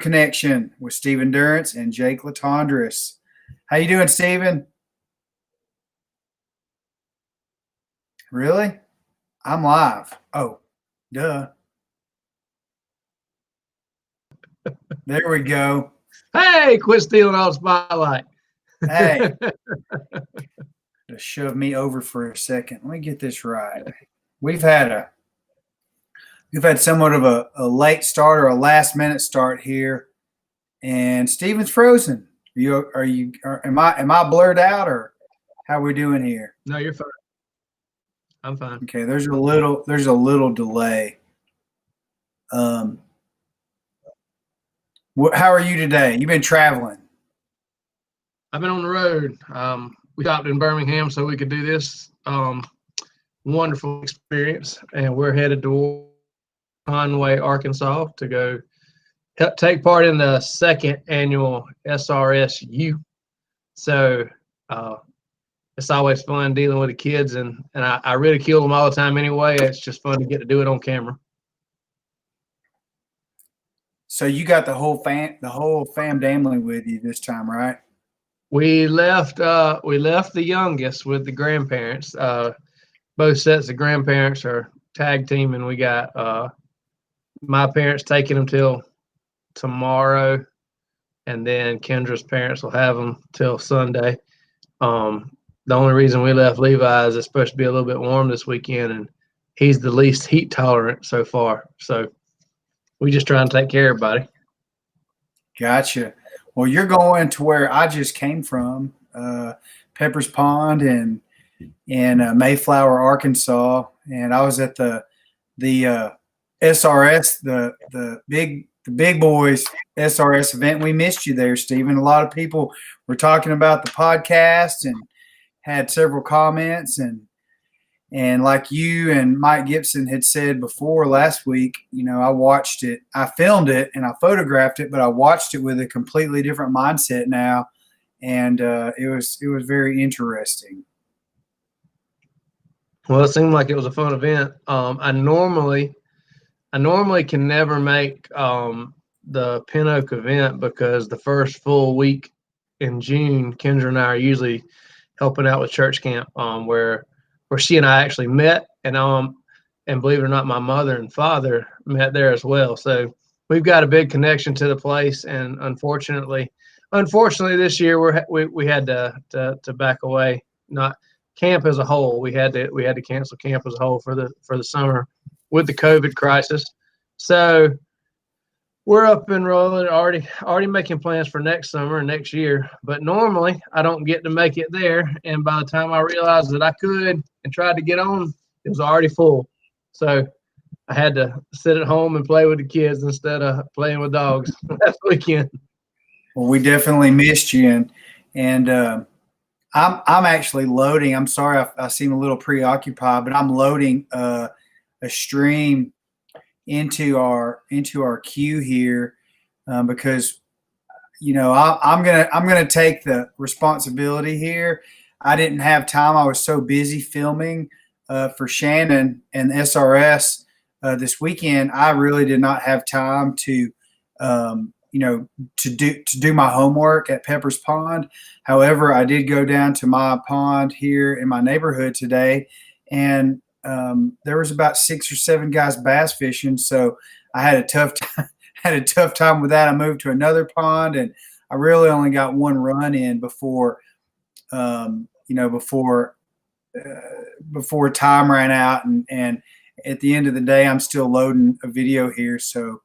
Connection with Stephen Durrance and Jake Latondras. How you doing, Stephen? Really? I'm live. Oh, duh. There we go. Hey, quit stealing all the spotlight. Hey. Just shove me over for a second. Let me get this right. We've had somewhat of a late start or a last minute start here, and Stephen's frozen. Am I blurred out, or how are we doing here? No, you're fine. I'm fine. Okay, there's a little delay. How are you today? You've been traveling. I've been on the road. We stopped in Birmingham so we could do this wonderful experience, and we're headed to Conway, Arkansas, to go take part in the second annual SRSU. So it's always fun dealing with the kids, and I ridicule them all the time anyway. It's just fun to get to do it on camera. So you got the whole fam damily with you this time, right? We left the youngest with the grandparents. Both sets of grandparents are tag team, and we got my parents taking them till tomorrow, and then Kendra's parents will have them till Sunday. The only reason we left Levi is it's supposed to be a little bit warm this weekend, and he's the least heat tolerant so far. So we just try and take care of everybody. Gotcha. Well, you're going to where I just came from, Pepper's Pond and Mayflower, Arkansas, and I was at the SRS, the big boys SRS event. We missed you there, Stephen. A lot of people were talking about the podcast and had several comments, and like you and Mike Gibson had said before last week, I watched it, I filmed it, and I photographed it, but I watched it with a completely different mindset now, and it was very interesting. Well, it seemed like it was a fun event. I normally can never make the Pin Oak event because the first full week in June, Kendra and I are usually helping out with church camp, where she and I actually met, and believe it or not, my mother and father met there as well. So we've got a big connection to the place, and unfortunately this year we had to back away. Not camp as a whole. We had to cancel camp as a whole for the summer with the COVID crisis. So we're up and rolling, already making plans for next summer and next year. But normally I don't get to make it there, and by the time I realized that I could and tried to get on, it was already full. So I had to sit at home and play with the kids instead of playing with dogs last weekend. Well, we definitely missed you, and I'm actually loading. I'm sorry I seem a little preoccupied, but I'm loading a stream into our queue here because I'm gonna take the responsibility here. I didn't have time. I was so busy filming for Shannon and SRS this weekend. I really did not have time to do my homework at Pepper's Pond. However, I did go down to my pond here in my neighborhood today, and there was about 6 or 7 guys bass fishing. So I had a tough time with that. I moved to another pond, and I really only got one run in before time ran out. And at the end of the day, I'm still loading a video here. So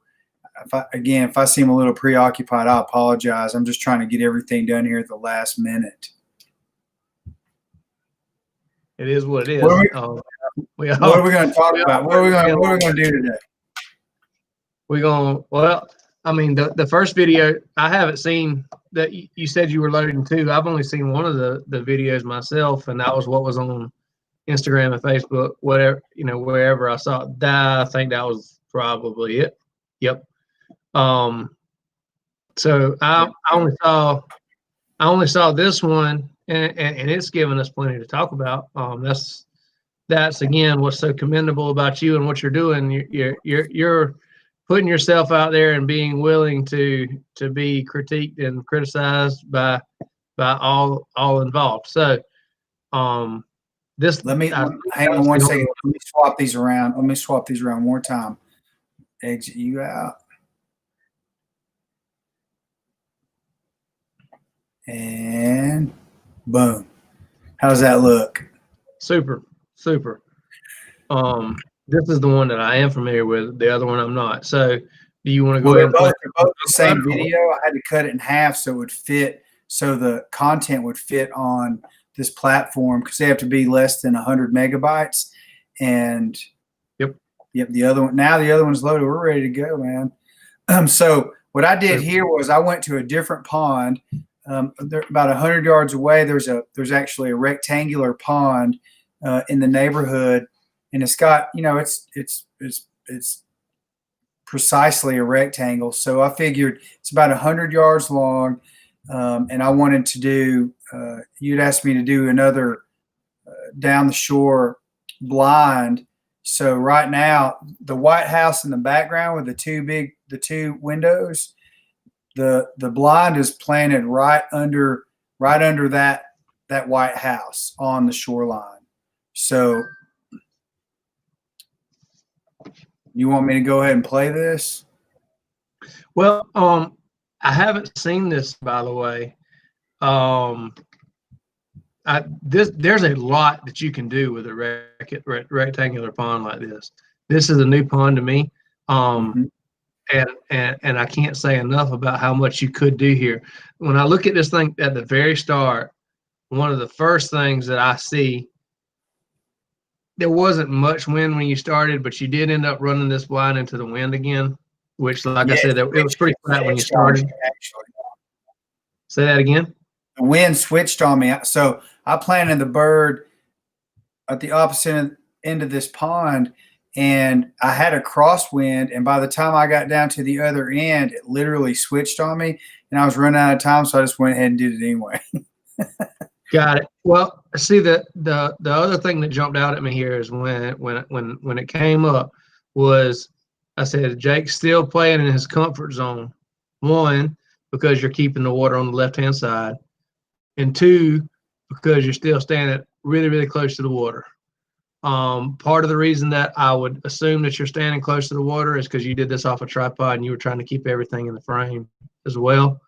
if I seem a little preoccupied, I apologize. I'm just trying to get everything done here at the last minute. It is what it is. What are we going to talk about? What are we going to do today? The first video I haven't seen that you said you were loading too. I've only seen one of the videos myself, and that was what was on Instagram and Facebook, whatever, wherever I saw it. I think that was probably it. Yep. So I only saw this one, and it's given us plenty to talk about. That's again what's so commendable about you and what you're doing. You're putting yourself out there and being willing to be critiqued and criticized by all involved. So this hang on one second. Let me swap these around. Let me swap these around one more time. Exit you out. And boom. How's that look? Super. This is the one that I am familiar with. The other one I'm not. So do you want to go ahead and play? They're both the same video. I had to cut it in half so it would fit, so the content would fit on this platform, because they have to be less than 100 megabytes. And yep, the other one, now the other one's loaded. We're ready to go, man. So what I did here was I went to a different pond. About 100 yards away, there's actually a rectangular pond in the neighborhood, and it's got, it's precisely a rectangle. So I figured it's about 100 yards long, and I wanted to do. You'd asked me to do another down the shore blind. So right now, the White House in the background with the two windows. The blind is planted right under that White House on the shoreline. So you want me to go ahead and play this? Well, I haven't seen this, by the way. There's a lot that you can do with a rectangular pond like this. This is a new pond to me. And I can't say enough about how much you could do here. When I look at this thing at the very start, one of the first things that I see, there wasn't much wind when you started, but you did end up running this blind into the wind again, which, like I said, it was pretty flat when you started. Actually. Say that again? The wind switched on me. So I planted the bird at the opposite end of this pond, and I had a crosswind, and by the time I got down to the other end, it literally switched on me, and I was running out of time, so I just went ahead and did it anyway. Got it. Well, see, the other thing that jumped out at me here is when it came up was, I said, Jake's still playing in his comfort zone. One, because you're keeping the water on the left-hand side, and two, because you're still standing really, really close to the water. Part of the reason that I would assume that you're standing close to the water is because you did this off a tripod and you were trying to keep everything in the frame as well.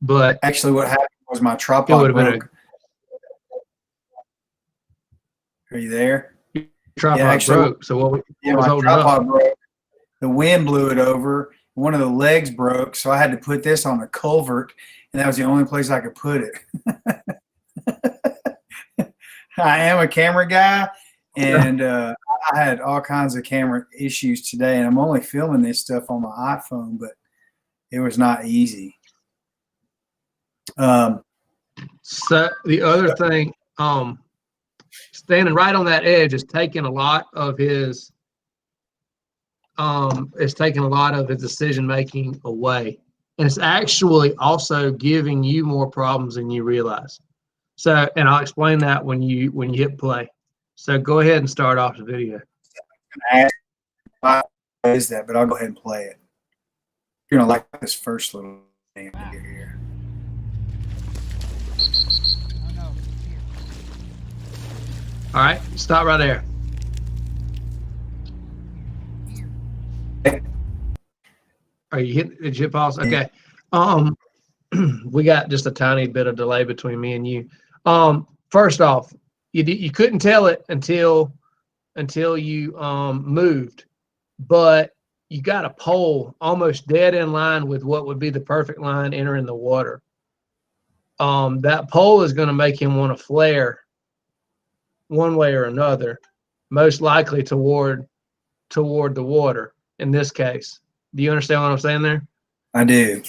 But actually, what happened was my tripod broke. Are you there? Tripod broke. So what was my tripod broke. The wind blew it over. One of the legs broke, so I had to put this on a culvert, and that was the only place I could put it. I am a camera guy, and I had all kinds of camera issues today, and I'm only filming this stuff on my iPhone, but it was not easy. So the other thing, standing right on that edge is taking a lot of his decision making away, and it's actually also giving you more problems than you realize. So, and I'll explain that when you hit play. So go ahead and start off the video. What is that? But I'll go ahead and play it. You're gonna like this first little thing here. All right, stop right there. Are you hit? Did you hit pause? Okay. We got just a tiny bit of delay between me and you. First off, you couldn't tell it until you moved, but you got a pole almost dead in line with what would be the perfect line entering the water. That pole is going to make him want to flare one way or another, most likely toward the water in this case. Do you understand what I'm saying there? I do.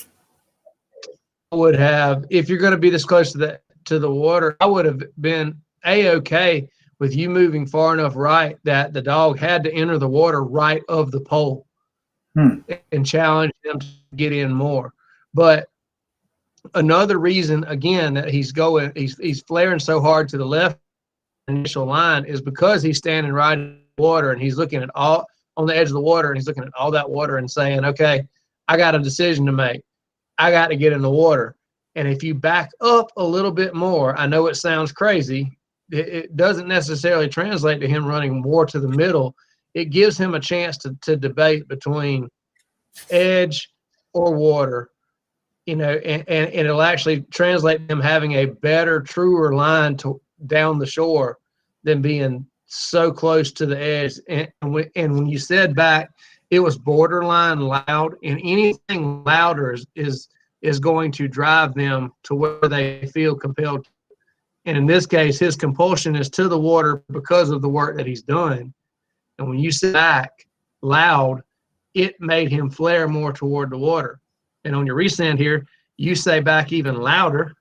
Would have, if you're going to be this close to the water, I would have been a-okay with you moving far enough right that the dog had to enter the water right of the pole and challenge them to get in more. But another reason, again, that he's flaring so hard to the left initial line is because he's standing right in the water and he's looking at all on the edge of the water, and he's looking at all that water and saying, okay, I got a decision to make. I got to get in the water. And if you back up a little bit more, I know it sounds crazy. It doesn't necessarily translate to him running more to the middle. It gives him a chance to debate between edge or water, and it'll actually translate him having a better, truer line down the shore than being so close to the edge. And when you said back, it was borderline loud, and anything louder is going to drive them to where they feel compelled. And in this case, his compulsion is to the water because of the work that he's done. And when you say back loud, it made him flare more toward the water. And on your resend here, you say back even louder,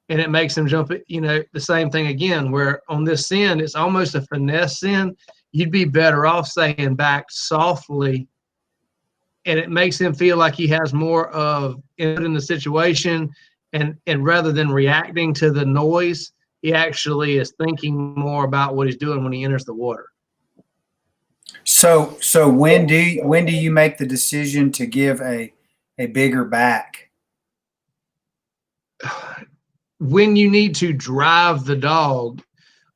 and it makes him jump, the same thing again, where on this send, it's almost a finesse send. You'd be better off saying back softly, and it makes him feel like he has more of input in the situation, and rather than reacting to the noise, he actually is thinking more about what he's doing when he enters the water. So when do you make the decision to give a bigger back? When you need to drive the dog.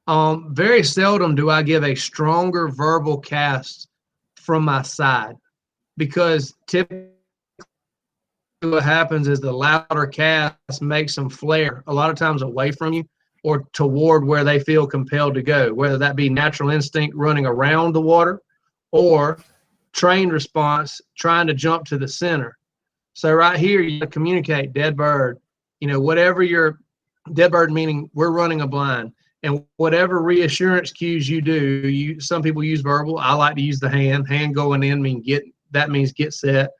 Very seldom do I give a stronger verbal cast from my side, because typically what happens is the louder cast makes them flare a lot of times away from you or toward where they feel compelled to go, whether that be natural instinct running around the water or trained response trying to jump to the center. So right here, you communicate dead bird, whatever your dead bird, meaning we're running a blind, and whatever reassurance cues you do, some people use verbal. I like to use the hand going in means get set.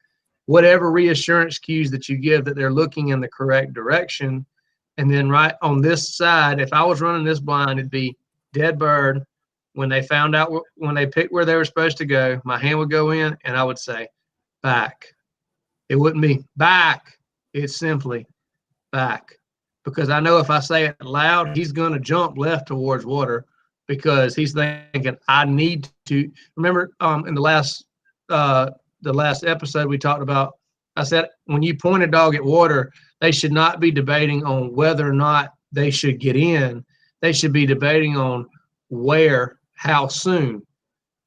Whatever reassurance cues that you give that they're looking in the correct direction. And then right on this side, if I was running this blind, it'd be dead bird. When they found out, when they picked where they were supposed to go, my hand would go in and I would say back. It wouldn't be back. It's simply back. Because I know if I say it loud, he's going to jump left towards water because he's thinking, I need to. Remember in the last episode we talked about, I said, when you point a dog at water, they should not be debating on whether or not they should get in. They should be debating on where, how soon.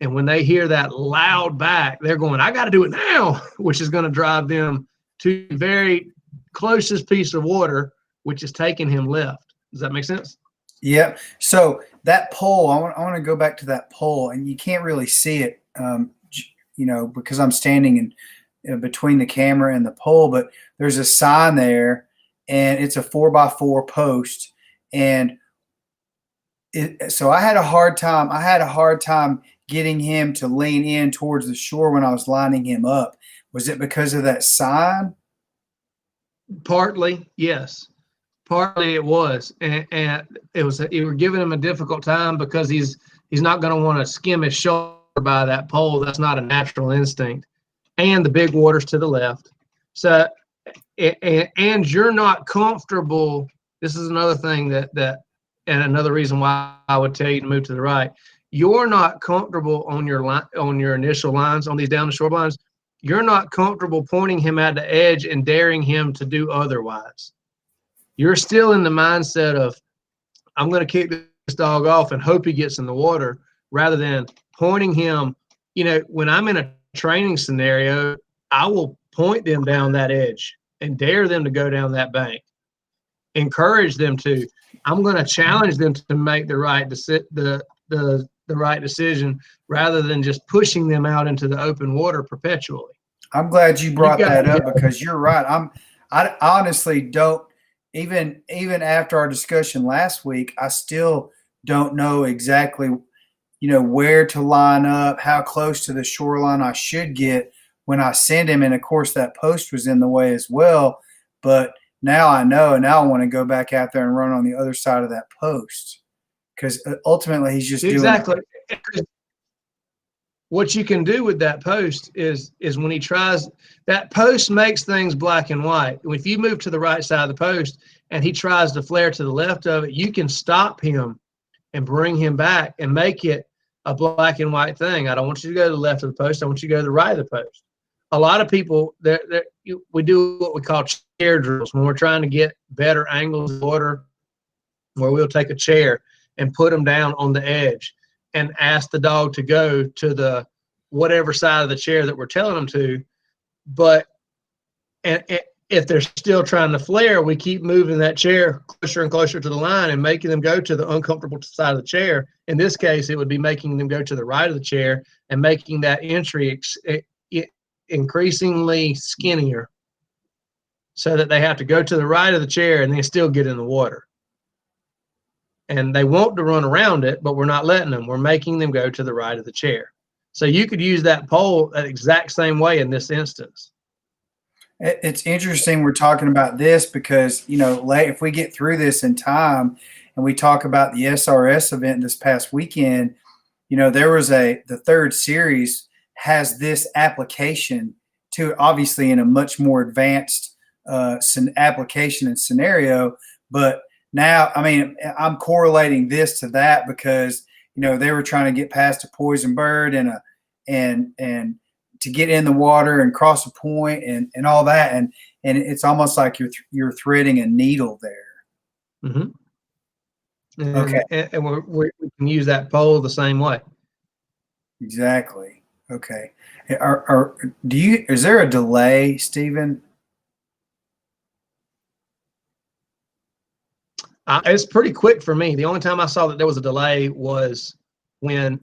And when they hear that loud back, they're going, I got to do it now, which is going to drive them to the very closest piece of water, which is taking him left. Does that make sense? Yeah. So that pole, I want to go back to that pole, and you can't really see it, because I'm standing in between the camera and the pole, but there's a sign there, and it's a 4x4 post. And so I had a hard time getting him to lean in towards the shore when I was lining him up. Was it because of that sign? Partly, yes. Partly it was, and it was. You were giving him a difficult time because he's not going to want to skim his shoulder by that pole. That's not a natural instinct, and the big water's to the left. So, and you're not comfortable. This is another thing that, and another reason why I would tell you to move to the right. You're not comfortable on your initial lines on these down the shore lines. You're not comfortable pointing him at the edge and daring him to do otherwise. You're still in the mindset of, I'm going to kick this dog off and hope he gets in the water, rather than pointing him. When I'm in a training scenario, I will point them down that edge and dare them to go down that bank, encourage them to. I'm going to challenge them to make the right decision, rather than just pushing them out into the open water perpetually. I'm glad you brought that up, because you're right. I honestly don't. Even after our discussion last week, I still don't know exactly, where to line up, how close to the shoreline I should get when I send him. And of course, that post was in the way as well. But now I know, and now I want to go back out there and run on the other side of that post, because ultimately he's just exactly. What you can do with that post is when he tries, that post makes things black and white. If you move to the right side of the post and he tries to flare to the left of it, you can stop him and bring him back and make it a black and white thing. I don't want you to go to the left of the post. I want you to go to the right of the post. A lot of people, we do what we call chair drills when we're trying to get better angles of water, where we'll take a chair and put them down on the edge and ask the dog to go to the whatever side of the chair that we're telling them to. But and if they're still trying to flare, we keep moving that chair closer and closer to the line and making them go to the uncomfortable side of the chair. In this case, it would be making them go to the right of the chair and making that entry increasingly skinnier, so that they have to go to the right of the chair and then still get in the water. And they want to run around it, but we're not letting them. We're making them go to the right of the chair. So you could use that pole that exact same way in this instance. It's interesting we're talking about this because, if we get through this in time and we talk about the SRS event this past weekend, there was the third series has this application to, obviously in a much more advanced application and scenario. But now, I'm correlating this to that because, they were trying to get past a poison bird and to get in the water and cross a point and all that. And it's almost like you're threading a needle there. Mm-hmm. Okay. And we can use that pole the same way. Exactly. Okay. Is there a delay, Stephen? It's pretty quick for me. The only time I saw that there was a delay was when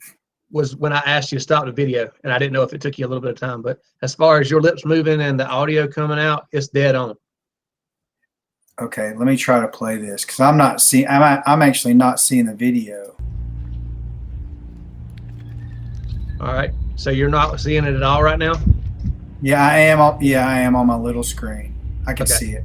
I asked you to stop the video, and I didn't know if it took you a little bit of time. But as far as your lips moving and the audio coming out, it's dead on. Okay, let me try to play this because I'm actually not seeing the video. All right, so you're not seeing it at all right now? Yeah, I am. Yeah, I am on my little screen. I can see it.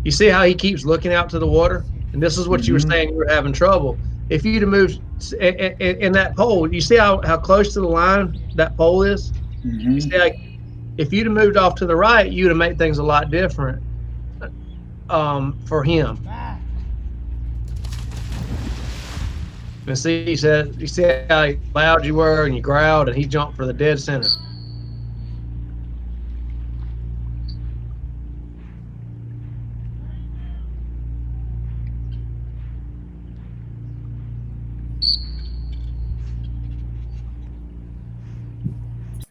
You see how he keeps looking out to the water? And this is what you were saying you were having trouble. If you'd have moved in that pole, you see how close to the line that pole is? You see if you'd have moved off to the right, you'd have made things a lot different for him. And see, you see how loud you were and you growled and he jumped for the dead center.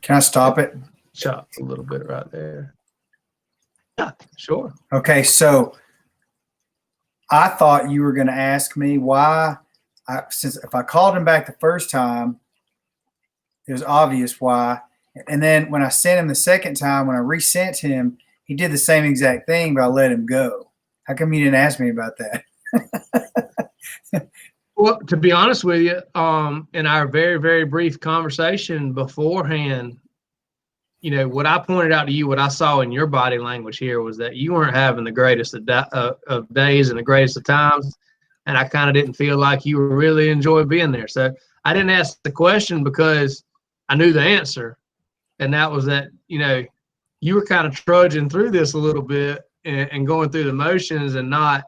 Can I stop it? Chop a little bit right there. Yeah, sure. Okay, so I thought you were going to ask me why, since if I called him back the first time, it was obvious why. And then when I sent him the second time, when I resent him, he did the same exact thing, but I let him go. How come you didn't ask me about that? Well, to be honest with you, in our very, very brief conversation beforehand, what I pointed out to you, what I saw in your body language here was that you weren't having the greatest of days and the greatest of times. And I kind of didn't feel like you were really enjoying being there. So I didn't ask the question because I knew the answer. And that was that, you were kind of trudging through this a little bit and going through the motions and not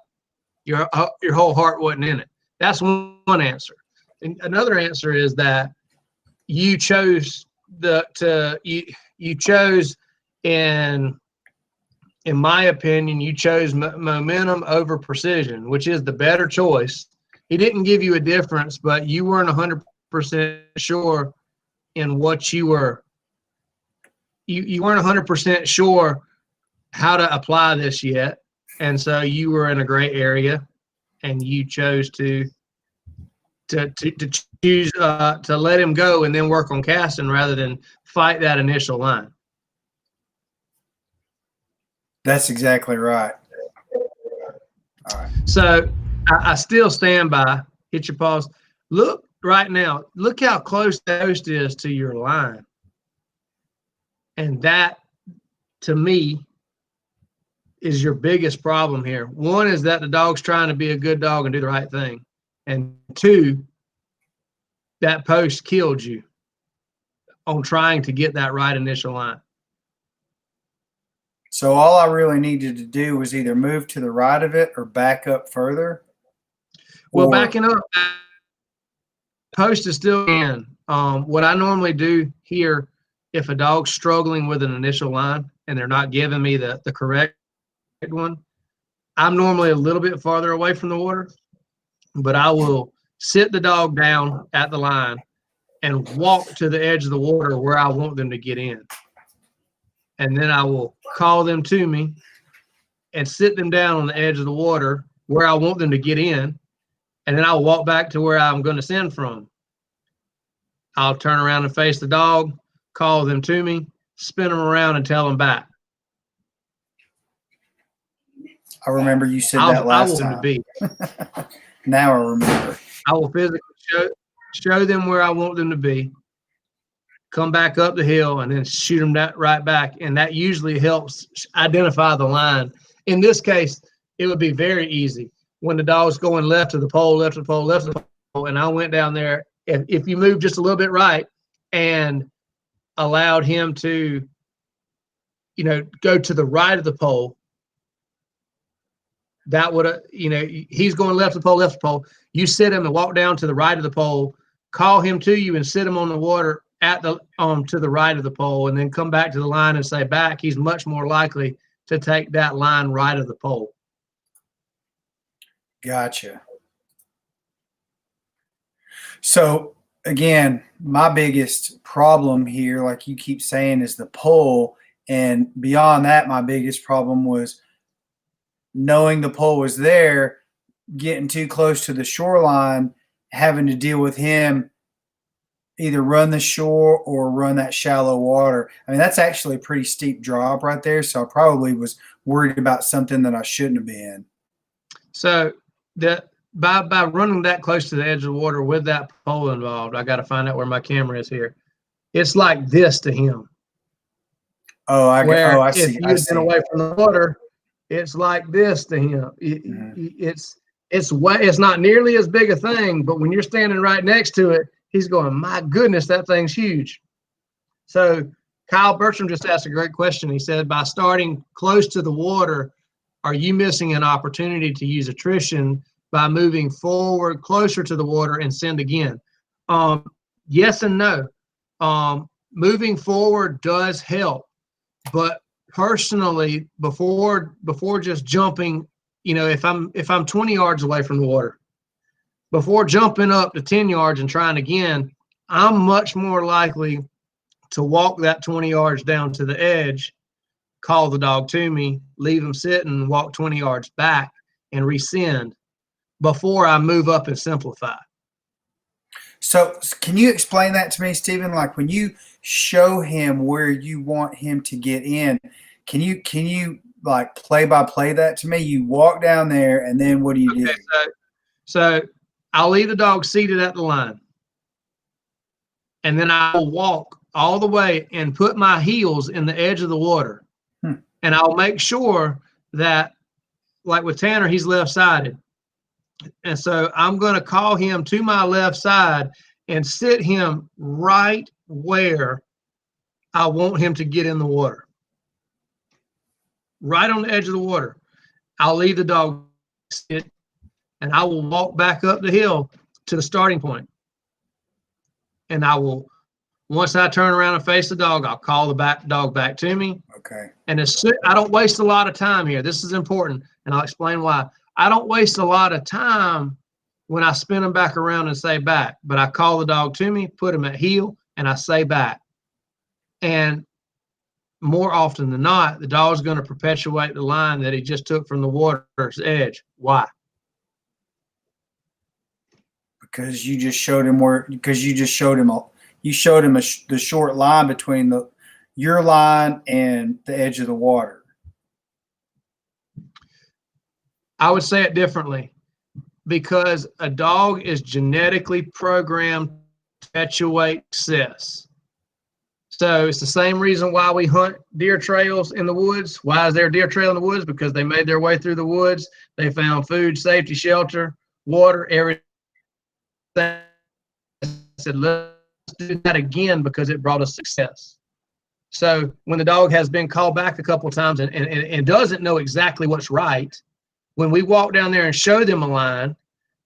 your whole heart wasn't in it. That's one answer. And another answer is that you chose you chose, in my opinion, you chose momentum over precision, which is the better choice. He didn't give you a difference, but you weren't 100% sure in what you were. You weren't 100% sure how to apply this yet, and so you were in a gray area, and you chose to choose to let him go and then work on casting rather than fight that initial line. That's exactly right. All right. So I still stand by. Hit your pause. Look right now. Look how close the host is to your line. And that, to me, is your biggest problem here. One is that the dog's trying to be a good dog and do the right thing. And two, that post killed you on trying to get that right initial line. So all I really needed to do was either move to the right of it or back up further. Well, backing up, post is still in. What I normally do here, if a dog's struggling with an initial line and they're not giving me the correct one, I'm normally a little bit farther away from the water, but I will sit the dog down at the line and walk to the edge of the water where I want them to get in. And then I will call them to me and sit them down on the edge of the water where I want them to get in. And then I'll walk back to where I'm going to send from. I'll turn around and face the dog, call them to me, spin them around and tell them back. I remember you said that last time. Now I remember. I will physically show them where I want them to be, come back up the hill, and then shoot them right back. And that usually helps identify the line. In this case, it would be very easy. When the dog's going left to the pole, left to the pole, left to the pole, and I went down there, if you move just a little bit right and allowed him to, go to the right of the pole, that would, he's going left to the pole, left to the pole. You sit him and walk down to the right of the pole, call him to you and sit him on the water at the to the right of the pole, and then come back to the line and say back. He's much more likely to take that line right of the pole. Gotcha. So again, my biggest problem here, like you keep saying, is the pole. And beyond that, my biggest problem was knowing the pole was there, getting too close to the shoreline, having to deal with him either run the shore or run that shallow water. I mean, that's actually a pretty steep drop right there. So I probably was worried about something that I shouldn't have been. So by running that close to the edge of the water with that pole involved, I got to find out where my camera is here. It's like this to him. I see. If you've been away from the water, it's like this to him. It's not nearly as big a thing, but when you're standing right next to it, he's going, my goodness, that thing's huge. So Kyle Bertram just asked a great question. He said, by starting close to the water, are you missing an opportunity to use attrition by moving forward closer to the water and send again? Yes and no. Moving forward does help, but personally, before just jumping, if I'm 20 yards away from the water, before jumping up to 10 yards and trying again, I'm much more likely to walk that 20 yards down to the edge, call the dog to me, leave him sitting, walk 20 yards back and rescind before I move up and simplify. So can you explain that to me, Stephen? Like when you show him where you want him to get in, can you like play by play that to me? You walk down there and then what do you do? So I'll leave the dog seated at the line, and then I'll walk all the way and put my heels in the edge of the water. And I'll make sure that, like with Tanner, he's left-sided. And so I'm going to call him to my left side and sit him right where I want him to get in the water. Right on the edge of the water. I'll leave the dog sit, and I will walk back up the hill to the starting point. And I will, once I turn around and face the dog, I'll call the dog back to me. Okay. And I don't waste a lot of time here. This is important, and I'll explain why. I don't waste a lot of time when I spin them back around and say back, but I call the dog to me, put him at heel, and I say back. And more often than not, the dog's going to perpetuate the line that he just took from the water's edge. Why? Because you just showed him the short line between your line and the edge of the water. I would say it differently, because a dog is genetically programmed to perpetuate success. So it's the same reason why we hunt deer trails in the woods. Why is there a deer trail in the woods? Because they made their way through the woods. They found food, safety, shelter, water, everything. I said, let's do that again because it brought us success. So when the dog has been called back a couple of times and doesn't know exactly what's right, when we walk down there and show them a line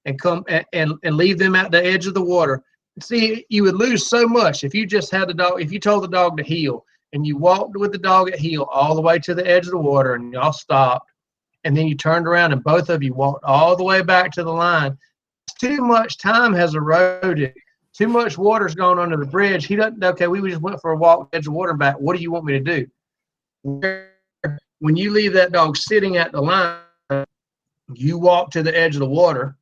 and come and leave them at the edge of the water, see, you would lose so much if you just had the dog, if you told the dog to heel and you walked with the dog at heel all the way to the edge of the water and y'all stopped, and then you turned around and both of you walked all the way back to the line. Too much time has eroded. Too much water's gone under the bridge. He doesn't, okay, we just went for a walk, edge of water and back. What do you want me to do? When you leave that dog sitting at the line, you walk to the edge of the water,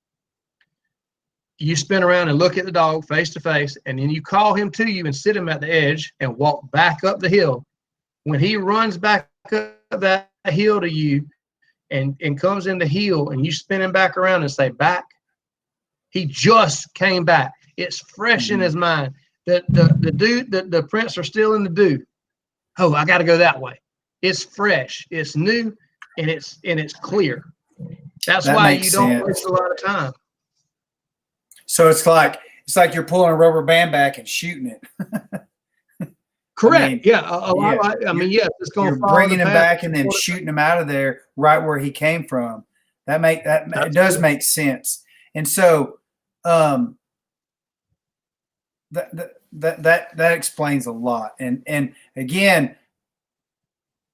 you spin around and look at the dog face to face, and then you call him to you and sit him at the edge and walk back up the hill. When he runs back up that hill to you and comes in the heel and you spin him back around and say back, he just came back. It's fresh in his mind. The prints are still in the dew. Oh, I got to go that way. It's fresh, it's new, and it's clear. That's why you don't waste a lot of time. So it's like you're pulling a rubber band back and shooting it. Correct. I mean, yes, it's going to you're bringing him back and then shooting him out of there right where he came from. It does make sense. And so that explains a lot. And again,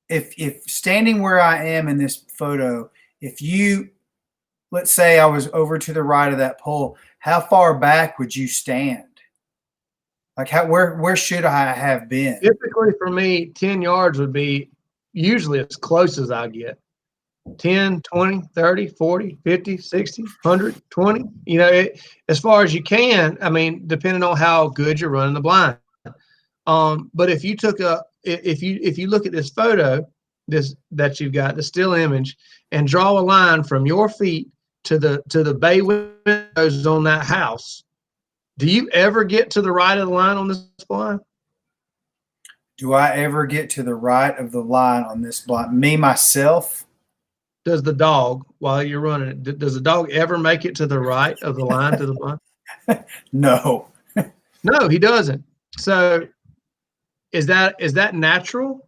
if standing where I am in this photo, let's say I was over to the right of that pole, how far back would you stand? Like where should I have been? Typically for me, 10 yards would be usually as close as I get. 10, 20, 30, 40, 50, 60, 100, 20, as far as you can, I mean, depending on how good you're running the blind. But if you if you look at this photo, that you've got, the still image, and draw a line from your feet to the bay windows on that house, do you ever get to the right of the line on this blind? Do I ever get to the right of the line on this blind? Me, myself? Does the dog, while you're running it, does the dog ever make it to the right of the line to the blind? No. No, he doesn't. So is that natural?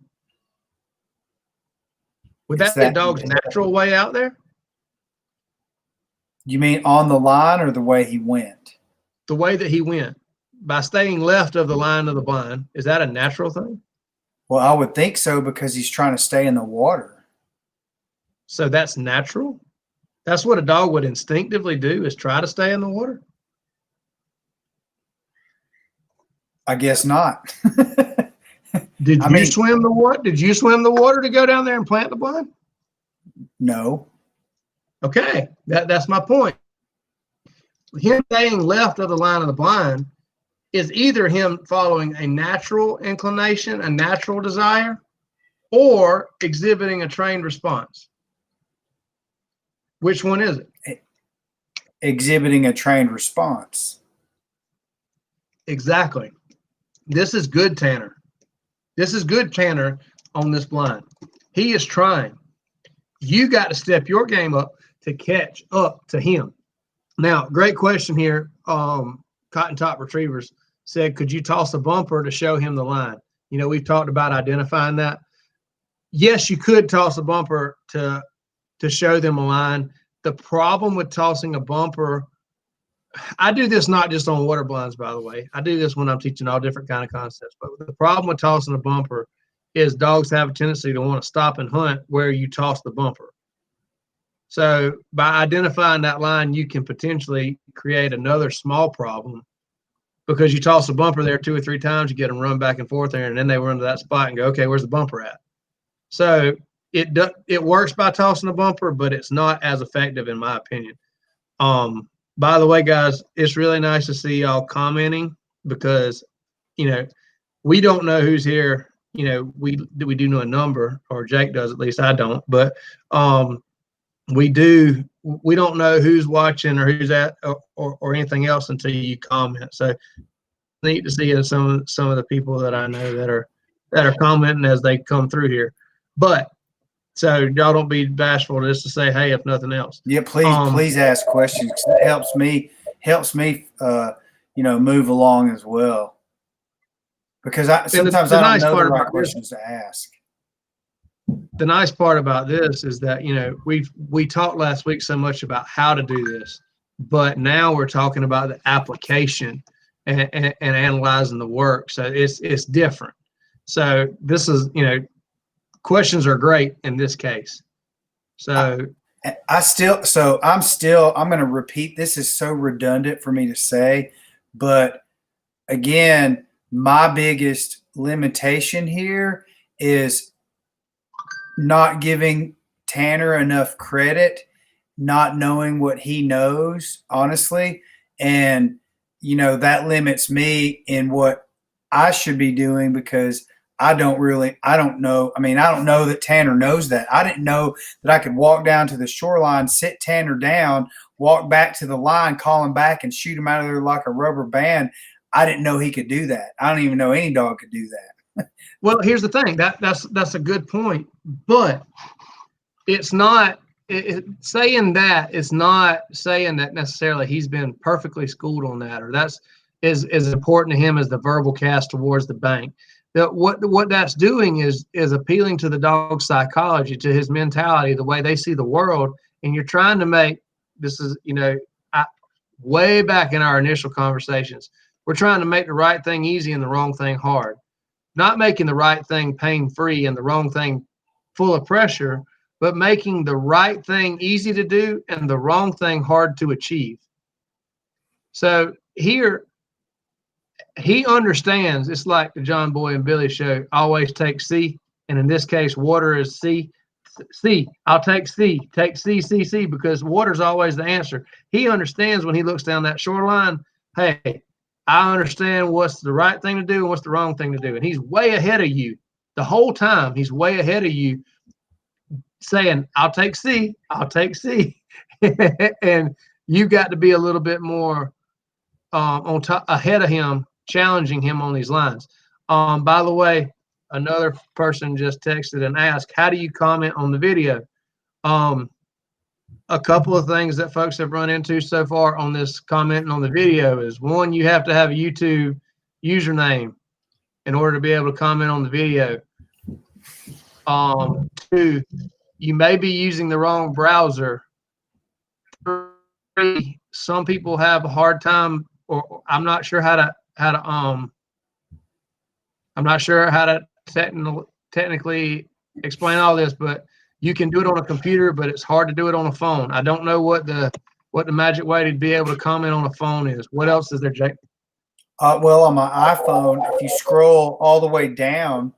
Would that be a dog's natural way out there? You mean on the line or the way he went? The way that he went, by staying left of the line of the blind, is that a natural thing? Well, I would think so, because he's trying to stay in the water. So that's natural? That's what a dog would instinctively do, is try to stay in the water? I guess not. Did you swim the water? Did you swim the water to go down there and plant the blind? No. Okay, that's my point. Him staying left of the line of the blind is either him following a natural inclination, a natural desire, or exhibiting a trained response. Which one is it? Exhibiting a trained response. Exactly. This is good Tanner. This is good Tanner on this blind. He is trying. You got to step your game up to catch up to him. Now, great question here. Cotton Top Retrievers said, could you toss a bumper to show him the line? We've talked about identifying that. Yes, you could toss a bumper to show them a line. The problem with tossing a bumper, I do this not just on water blinds, by the way. I do this when I'm teaching all different kind of concepts. But the problem with tossing a bumper is dogs have a tendency to want to stop and hunt where you toss the bumper. So by identifying that line, you can potentially create another small problem, because you toss a bumper there 2 or 3 times, you get them run back and forth there, and then they run to that spot and go, okay, where's the bumper at? So it works by tossing a bumper, but it's not as effective in my opinion. By the way, guys, it's really nice to see y'all commenting, because, we don't know who's here. We do know a number, or Jake does, at least I don't, but we don't know who's watching or who's at or anything else until you comment. So neat to see some of the people that I know that are commenting as they come through here. But so y'all don't be bashful just to say, hey, if nothing else. Yeah, please ask questions. It helps me move along as well. Because sometimes I don't know the right questions to ask. The nice part about this is that, we talked last week so much about how to do this, but now we're talking about the application and analyzing the work. So it's different. So this is, questions are great in this case. So I'm going to repeat. This is so redundant for me to say, but again, my biggest limitation here is not giving Tanner enough credit, not knowing what he knows, honestly. And, that limits me in what I should be doing, because I don't know. I mean, I don't know that Tanner knows that. I didn't know that I could walk down to the shoreline, sit Tanner down, walk back to the line, call him back, and shoot him out of there like a rubber band. I didn't know he could do that. I don't even know any dog could do that. Well, here's the thing. That's a good point, but it's not saying that. It's not saying that necessarily he's been perfectly schooled on that, or that's as important to him as the verbal cast towards the bank. That what that's doing is appealing to the dog's psychology, to his mentality, the way they see the world, and you're trying to make this is way back in our initial conversations, we're trying to make the right thing easy and the wrong thing hard, not making the right thing pain-free and the wrong thing full of pressure, but making the right thing easy to do and the wrong thing hard to achieve. So here, he understands. It's like the John Boy and Billy show, always take C. And in this case, water is C. C. I'll take C. Take C, C, C, because water's always the answer. He understands when he looks down that shoreline, hey, I understand what's the right thing to do and what's the wrong thing to do. And he's way ahead of you. The whole time, he's way ahead of you, saying, I'll take C. I'll take C. And you got to be a little bit more on top, ahead of him, challenging him on these lines. By the way, another person just texted and asked, how do you comment on the video? A couple of things that folks have run into so far on this commenting on the video is, one, you have to have a YouTube username in order to be able to comment on the video. Two, you may be using the wrong browser. Three, some people have a hard time, or I'm not sure how to technically explain all this, but you can do it on a computer, but it's hard to do it on a phone. I don't know what the magic way to be able to comment on a phone is. What else is there, Jake? Well, on my iPhone, if you scroll all the way down,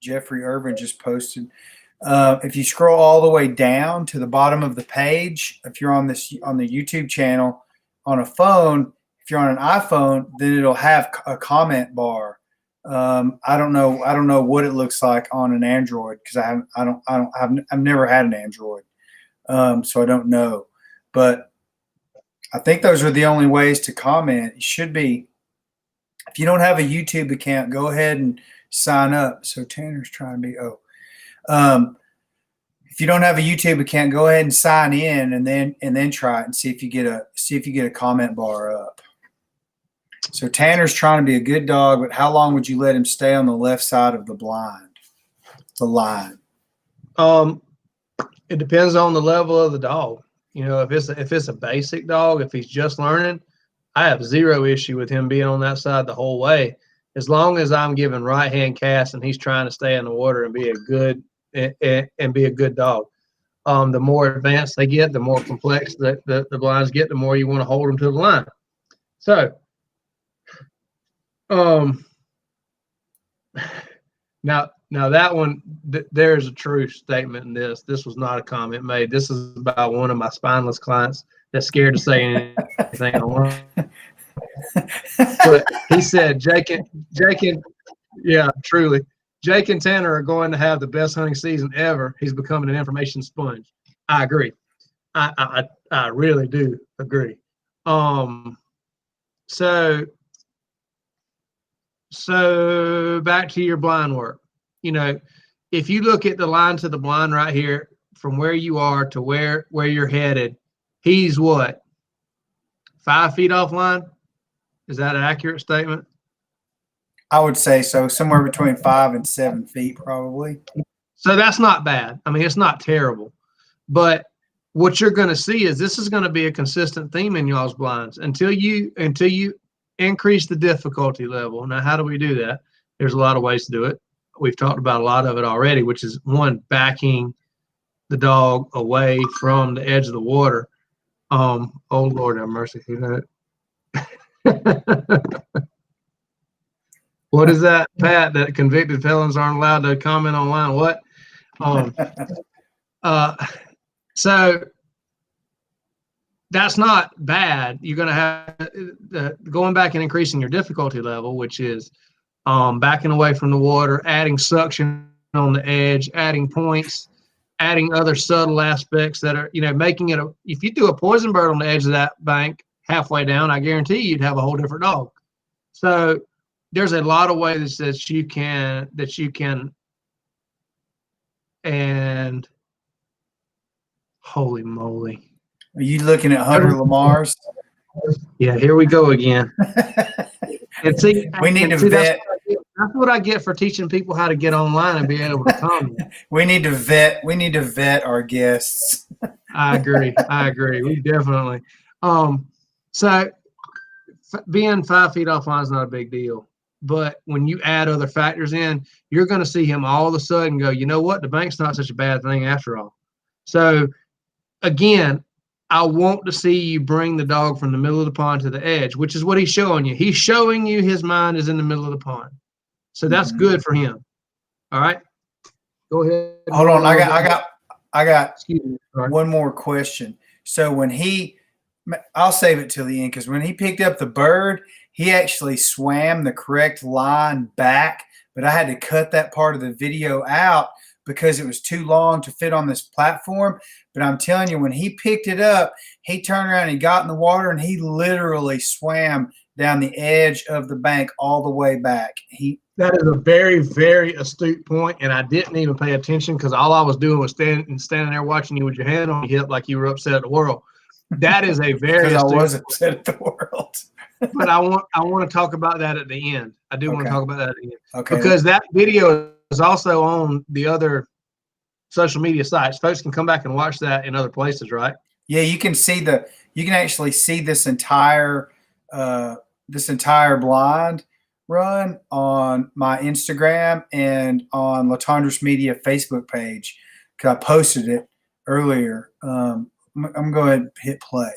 Jeffrey Irvin just posted. If you scroll all the way down to the bottom of the page, if you're on the YouTube channel on a phone, if you're on an iPhone, then it'll have a comment bar. I don't know what it looks like on an Android, because I've never had an Android, so I don't know. But I think those are the only ways to comment. It should be, if you don't have a YouTube account, go ahead and sign up. So Tanner's trying to be if you don't have a YouTube account, go ahead and sign in, and then try it and see if you get a comment bar up. So Tanner's trying to be a good dog, but how long would you let him stay on the left side of the line? It depends on the level of the dog. If it's a basic dog, if he's just learning, I have zero issue with him being on that side the whole way, as long as I'm giving right hand casts and he's trying to stay in the water and be a good dog. The more advanced they get, the more complex the blinds get, the more you want to hold them to the line. So, now that one, there's a true statement in this. This was not a comment made. This is about one of my spineless clients that's scared to say anything online. But he said, Jake and Tanner are going to have the best hunting season ever. He's becoming an information sponge. I agree. I really do agree. So back to your blind work. If you look at the line to the blind right here, from where you are to where you're headed, he's what? 5 feet offline? Is that an accurate statement? I would say so. Somewhere between 5 and 7 feet, probably. So that's not bad. I mean, it's not terrible. But what you're going to see is this is going to be a consistent theme in y'all's blinds until you increase the difficulty level. Now, how do we do that? There's a lot of ways to do it. We've talked about a lot of it already, which is one, backing the dog away from the edge of the water. Oh Lord have mercy. What is that, Pat, that convicted felons aren't allowed to comment online? What? So that's not bad. You're going to have going back and increasing your difficulty level, which is backing away from the water, adding suction on the edge, adding points, adding other subtle aspects that are, making it if you do a poison bird on the edge of that bank halfway down, I guarantee you'd have a whole different dog. So there's a lot of ways that you can, and holy moly. Are you looking at Hunter Lamar's? Yeah, here we go again. And see, we need to vet. That's what I get for teaching people how to get online and be able to comment. We need to vet our guests. I agree. We definitely. So being 5 feet offline is not a big deal. But when you add other factors in, you're going to see him all of a sudden go, you know what? The bank's not such a bad thing after all. So again, I want to see you bring the dog from the middle of the pond to the edge, which is what he's showing you. He's showing you his mind is in the middle of the pond. So that's good for him. All right. Go ahead. Hold on. I got one more question. So when I'll save it till the end, because when he picked up the bird, he actually swam the correct line back, but I had to cut that part of the video out because it was too long to fit on this platform. But I'm telling you, when he picked it up, he turned around and he got in the water and he literally swam down the edge of the bank all the way back. That is a very, very astute point, and I didn't even pay attention because all I was doing was standing there watching you with your hand on your hip like you were upset at the world. That is a very astute I was upset at the world. But I want to talk about that at the end. I do want to talk about that at the end. Okay. Because that video is also on the other social media sites. Folks can come back and watch that in other places, right? Yeah, you can actually see this entire blind run on my Instagram and on Latondras Media Facebook page, because I posted it earlier. I'm going to go ahead and hit play.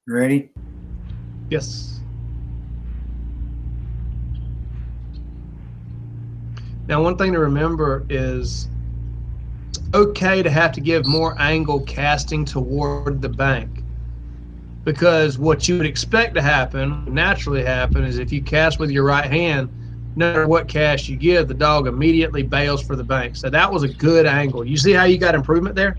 You ready? Yes. Now, one thing to remember is it's okay to have to give more angle casting toward the bank, because what you would expect to happen, naturally happen, is if you cast with your right hand, no matter what cast you give, the dog immediately bails for the bank. So that was a good angle. You see how you got improvement there?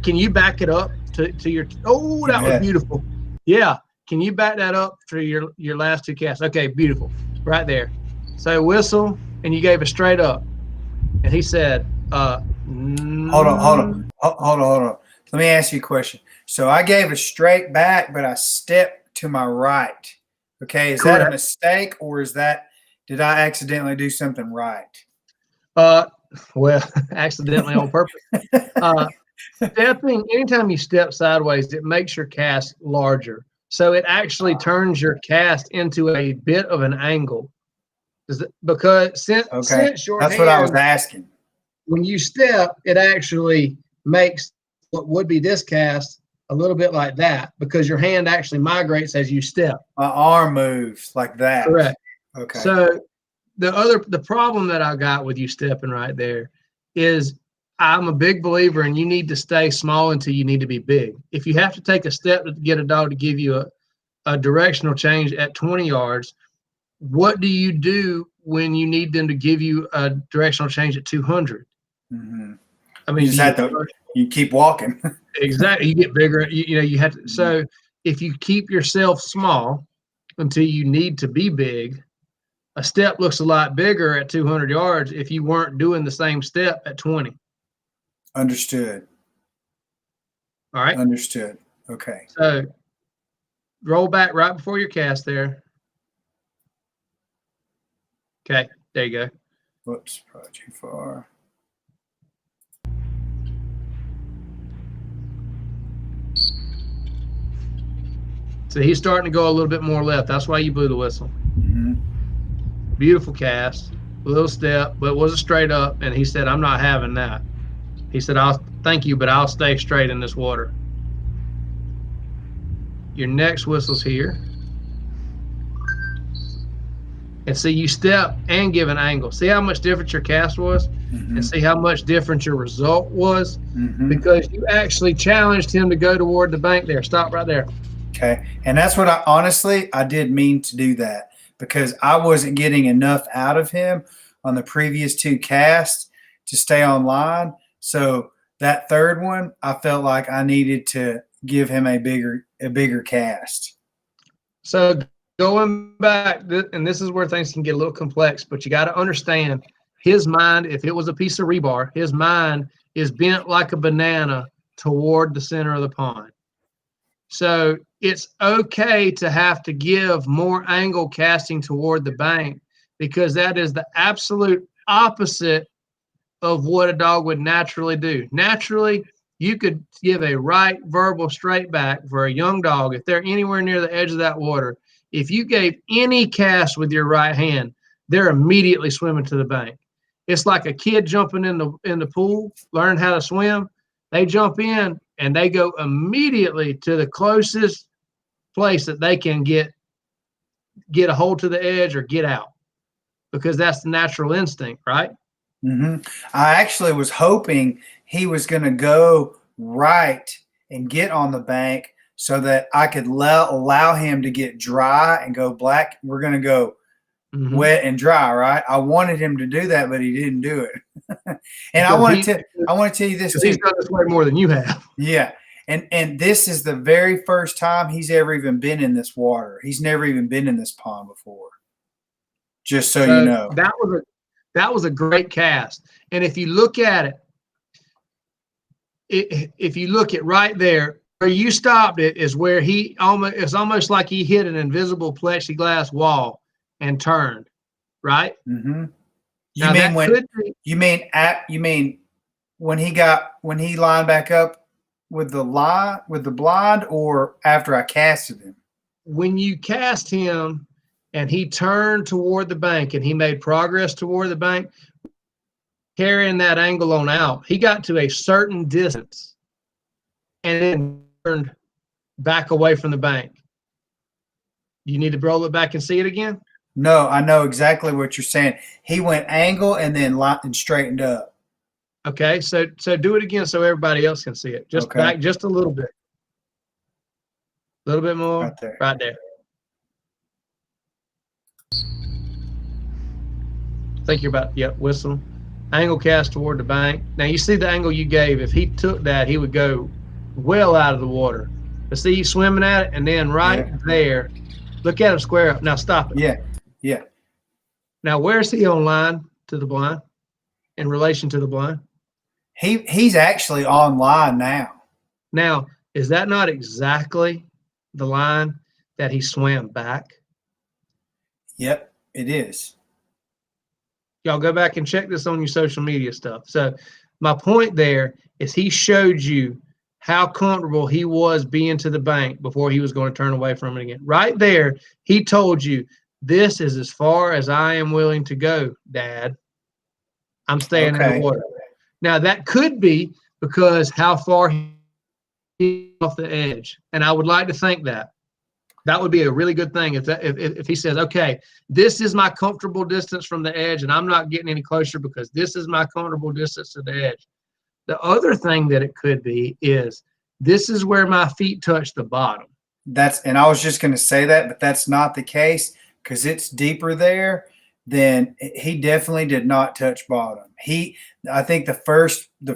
Can you back it up to your – oh, that was beautiful. Yeah. Can you back that up for your last two casts? Okay, beautiful. Right there. So whistle, and you gave it straight up. And he said, Hold on. Let me ask you a question. So I gave a straight back, but I stepped to my right. Okay, is that a mistake, or did I accidentally do something right? Well, accidentally on purpose. Stepping, anytime you step sideways, it makes your cast larger. So it actually turns your cast into a bit of an angle. Since your that's hand, what I was asking. When you step, it actually makes what would be this cast a little bit like that, because your hand actually migrates as you step. My arm moves like that. Correct. Okay. So the problem that I got with you stepping right there is I'm a big believer in you need to stay small until you need to be big. If you have to take a step to get a dog to give you a directional change at 20 yards, what do you do when you need them to give you a directional change at 200? Mm-hmm. I mean, you keep walking. Exactly. You get bigger. You have to. So if you keep yourself small until you need to be big, a step looks a lot bigger at 200 yards if you weren't doing the same step at 20. Understood. All right. Understood. Okay. So roll back right before your cast there. Okay. There you go. Whoops. Probably too far. So he's starting to go a little bit more left. That's why you blew the whistle. Mm-hmm. Beautiful cast, a little step, but it wasn't straight up. And he said, I'm not having that. He said, I'll thank you, but I'll stay straight in this water. Your next whistle's here. And see, you step and give an angle. See how much different your cast was? Mm-hmm. And see how much different your result was? Mm-hmm. Because you actually challenged him to go toward the bank there. Stop right there. Okay. And that's what I did mean to do that, because I wasn't getting enough out of him on the previous 2 casts to stay on line. So that third one, I felt like I needed to give him a bigger cast. So going back, and this is where things can get a little complex, but you got to understand his mind, if it was a piece of rebar, his mind is bent like a banana toward the center of the pond. So it's okay to have to give more angle casting toward the bank, because that is the absolute opposite of what a dog would naturally do. Naturally, you could give a right verbal straight back for a young dog. If they're anywhere near the edge of that water, if you gave any cast with your right hand, they're immediately swimming to the bank. It's like a kid jumping in the pool, learn how to swim. They jump in and they go immediately to the closest place that they can get a hold to the edge or get out, because that's the natural instinct, right? Mm-hmm. I actually was hoping he was going to go right and get on the bank so that I could allow him to get dry and go black. We're going to go wet and dry, right? I wanted him to do that, but he didn't do it. And I want to tell you this too. He's done this way more than you have. Yeah. And this is the very first time he's ever even been in this water. He's never even been in this pond before. Just so you know. That was a great cast. And if you look at it, if you look at right there where you stopped it, is where it's almost like he hit an invisible plexiglass wall and turned, right? Mm-hmm. You mean when he lined back up with the blind, or after I casted him? When you cast him and he turned toward the bank and he made progress toward the bank, carrying that angle on out, he got to a certain distance and then turned back away from the bank. You need to roll it back and see it again? No, I know exactly what you're saying. He went angle and then straightened up. Okay, so do it again so everybody else can see it. Just back just a little bit. A little bit more. Right there. Right there. I think you're about, whistle. Angle cast toward the bank. Now you see the angle you gave. If he took that, he would go well out of the water. But see, he's swimming at it, and then there, look at him square up. Now stop it. Yeah. Now where's he on line to the blind, in relation to the blind? He's actually on line now. Now, is that not exactly the line that he swam back? Yep, it is. Y'all go back and check this on your social media stuff. So my point there is he showed you how comfortable he was being to the bank before he was going to turn away from it again. Right there, he told you, this is as far as I am willing to go, Dad. I'm staying in the water. Now, that could be because how far he's off the edge. And I would like to think that. That would be a really good thing if he says, okay, this is my comfortable distance from the edge, and I'm not getting any closer because this is my comfortable distance to the edge. The other thing that it could be is this is where my feet touch the bottom. And I was just going to say that, but that's not the case, because it's deeper there. Then he definitely did not touch bottom. I think the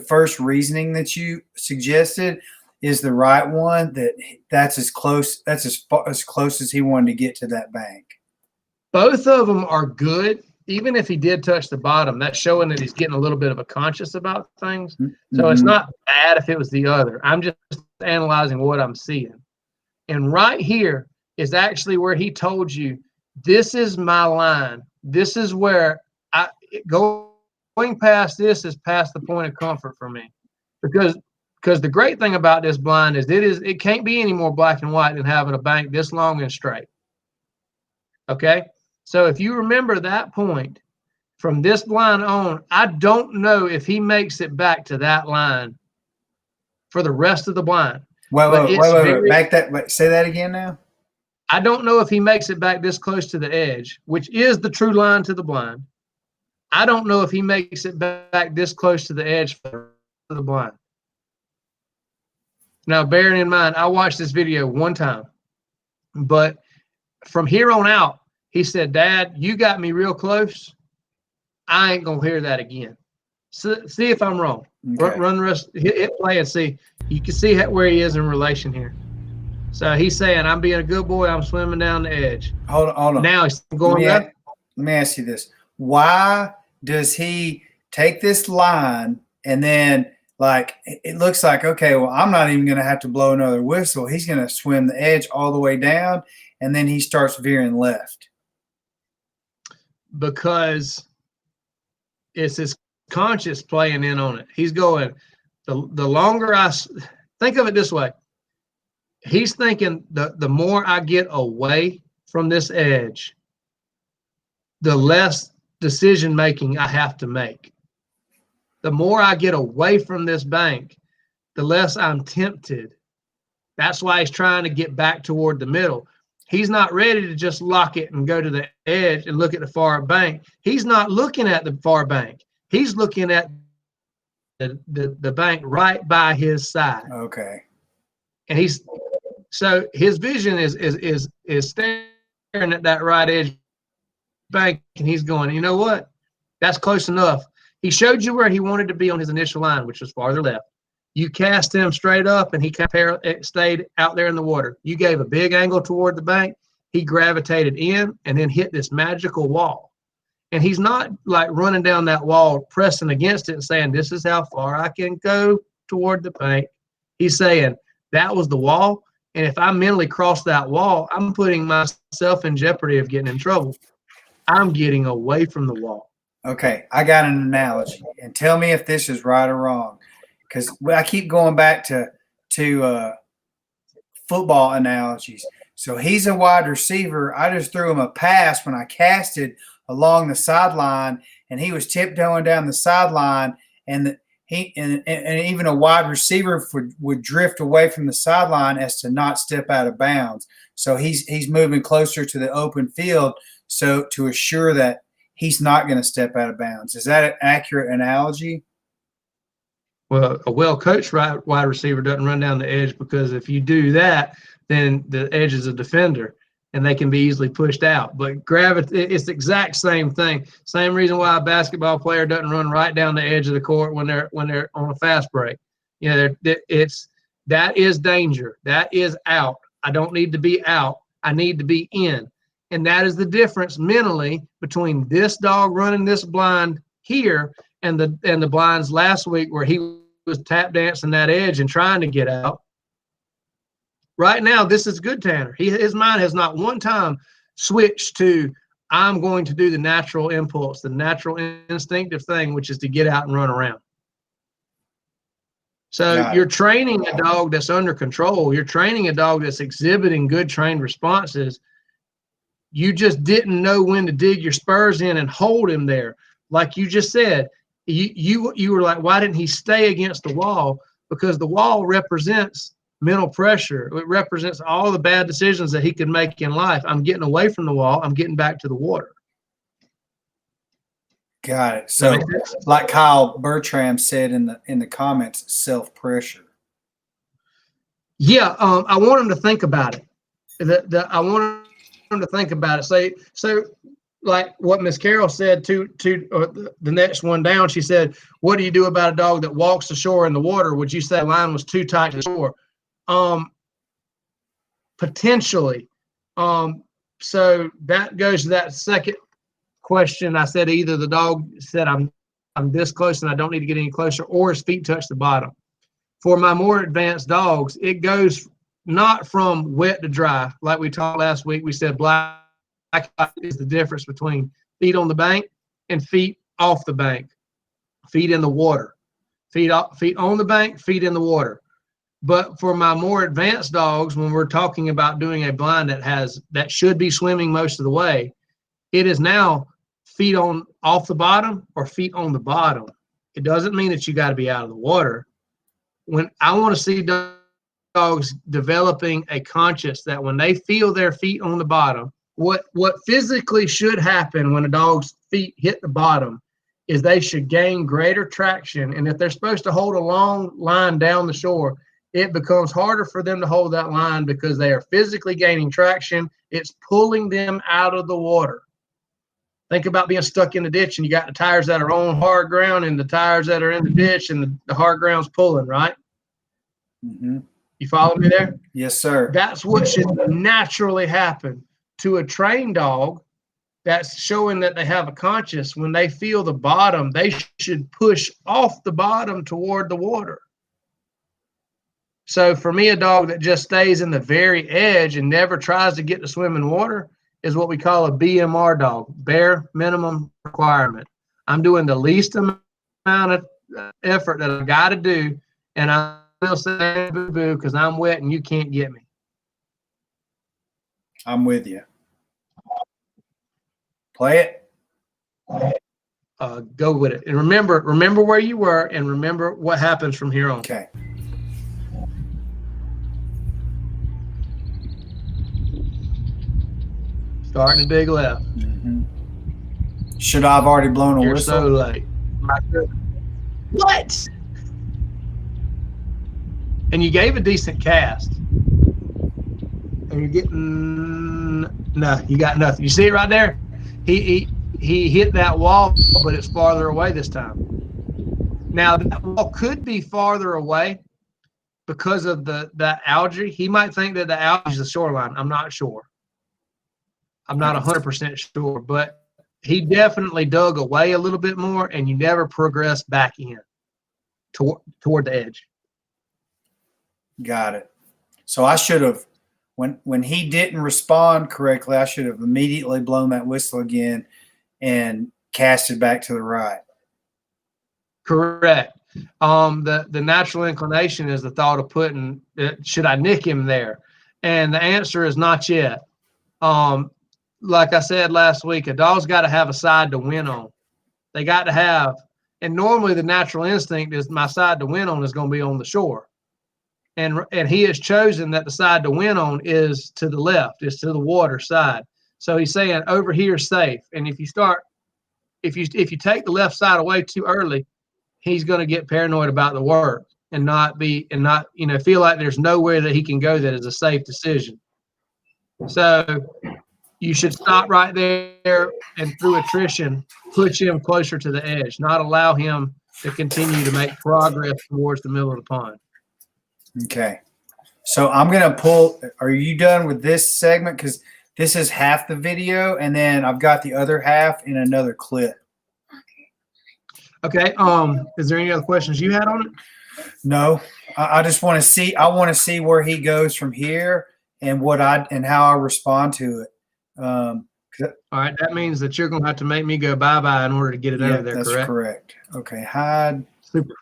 first reasoning that you suggested is the right one. That's as close as he wanted to get to that bank. Both of them are good. Even if he did touch the bottom, that's showing that he's getting a little bit of a conscious about things. Mm-hmm. So it's not bad if it was the other. I'm just analyzing what I'm seeing. And right here is actually where he told you, this is my line. This is where going past this is past the point of comfort for me, because Because the great thing about this blind is it can't be any more black and white than having a bank this long and straight. Okay? So if you remember that point, from this blind on, I don't know if he makes it back to that line for the rest of the blind. Wait. Back that. Wait, say that again now. I don't know if he makes it back this close to the edge, which is the true line to the blind. I don't know if he makes it back this close to the edge for the rest of the blind. Now, bearing in mind, I watched this video one time, but from here on out, he said, "Dad, you got me real close. I ain't gonna hear that again." So, see if I'm wrong. Okay. Run the rest, hit play and see. You can see where he is in relation here. So he's saying, "I'm being a good boy. I'm swimming down the edge." Hold on. Now he's going up. Let me ask you this: why does he take this line and then, like, it looks like, okay, well, I'm not even going to have to blow another whistle. He's going to swim the edge all the way down, and then he starts veering left? Because it's his conscience playing in on it. He's going, the longer I think of it this way, he's thinking the more I get away from this edge, the less decision making I have to make. The more I get away from this bank, the less I'm tempted. That's why he's trying to get back toward the middle. He's not ready to just lock it and go to the edge and look at the far bank. He's not looking at the far bank. He's looking at the bank right by his side. Okay. And so his vision is staring at that right edge bank, and he's going, you know what? That's close enough. He showed you where he wanted to be on his initial line, which was farther left. You cast him straight up, and he stayed out there in the water. You gave a big angle toward the bank. He gravitated in and then hit this magical wall. And he's not like running down that wall, pressing against it and saying, this is how far I can go toward the bank. He's saying, that was the wall. And if I mentally cross that wall, I'm putting myself in jeopardy of getting in trouble. I'm getting away from the wall. Okay, I got an analogy, and tell me if this is right or wrong, because I keep going back to football analogies. So he's a wide receiver. I just threw him a pass when I casted along the sideline, and he was tiptoeing down the sideline, and even a wide receiver would drift away from the sideline as to not step out of bounds. So he's moving closer to the open field, so to assure that he's not going to step out of bounds. Is that an accurate analogy? Well, a well-coached wide receiver doesn't run down the edge, because if you do that, then the edge is a defender and they can be easily pushed out. But it's the exact same thing. Same reason why a basketball player doesn't run right down the edge of the court when they're on a fast break. You know, that is danger. That is out. I don't need to be out. I need to be in. And that is the difference mentally between this dog running this blind here and the blinds last week, where he was tap dancing that edge and trying to get out. Right now, this is good, Tanner. His mind has not one time switched to, I'm going to do the natural impulse, the natural instinctive thing, which is to get out and run around. So you're training a dog that's under control. You're training a dog that's exhibiting good trained responses. You just didn't know when to dig your spurs in and hold him there. Like you just said, you were like, why didn't he stay against the wall? Because the wall represents mental pressure. It represents all the bad decisions that he could make in life. I'm getting away from the wall. I'm getting back to the water. Got it. So, like Kyle Bertram said in the comments, self-pressure. Yeah, I want him to think about it. I want him to think about it. So like what Miss Carol said to the next one down, she said, what do you do about a dog that walks ashore in the water? Would you say the line was too tight to the shore? Potentially. So that goes to that second question. I said either the dog said I'm this close and I don't need to get any closer, or his feet touch the bottom. For my more advanced dogs, it goes not from wet to dry. Like we talked last week, we said black is the difference between feet on the bank and feet off the bank, feet in the water. feet on the bank, feet in the water. But for my more advanced dogs, when we're talking about doing a blind that should be swimming most of the way, it is now feet on off the bottom or feet on the bottom. It doesn't mean that you got to be out of the water. When I want to see dogs developing a conscience that when they feel their feet on the bottom, what physically should happen when a dog's feet hit the bottom is they should gain greater traction. And if they're supposed to hold a long line down the shore, it becomes harder for them to hold that line because they are physically gaining traction. It's pulling them out of the water. Think about being stuck in the ditch and you got the tires that are on hard ground and the tires that are in the ditch and the hard ground's pulling, right? Mm-hmm. You follow me there? Yes, sir. That's what should naturally happen to a trained dog that's showing that they have a conscience. When they feel the bottom, they should push off the bottom toward the water. So for me, a dog that just stays in the very edge and never tries to get to swim in water is what we call a BMR dog, bare minimum requirement. I'm doing the least amount of effort that I got to do, and I will say boo-boo because I'm wet and you can't get me. I'm with you. Play it. Go with it. And remember where you were and remember what happens from here on. Okay. Starting to dig left. Mm-hmm. Should I have already blown a You're whistle? so late. What? And you gave a decent cast. And you're getting no, you got nothing. You see it right there? He hit that wall, but it's farther away this time. Now that wall could be farther away because of that algae. He might think that the algae is the shoreline. I'm not sure. I'm not 100% sure, but he definitely dug away a little bit more, and you never progressed back in toward the edge. Got it. So I should have, when he didn't respond correctly, I should have immediately blown that whistle again and casted back to the right. Correct. The natural inclination is the thought of putting, should I nick him there? And the answer is not yet. Like I said last week, a dog's got to have a side to win on. They got to have, and normally the natural instinct is my side to win on is going to be on the shore. And he has chosen that the side to win on is to the left, is to the water side. So he's saying over here is safe. And if you take the left side away too early, he's going to get paranoid about the work and not feel like there's nowhere that he can go that is a safe decision. So you should stop right there and through attrition, push him closer to the edge, not allow him to continue to make progress towards the middle of the pond. Okay. So I'm going to pull. Are you done with this segment? Because this is half the video, and then I've got the other half in another clip. Okay. Is there any other questions you had on it? No. I just want to see. I want to see where he goes from here and how I respond to it. All right, that means that you're going to have to make me go bye-bye in order to get it over there, that's correct? Correct. Okay, hide. Super.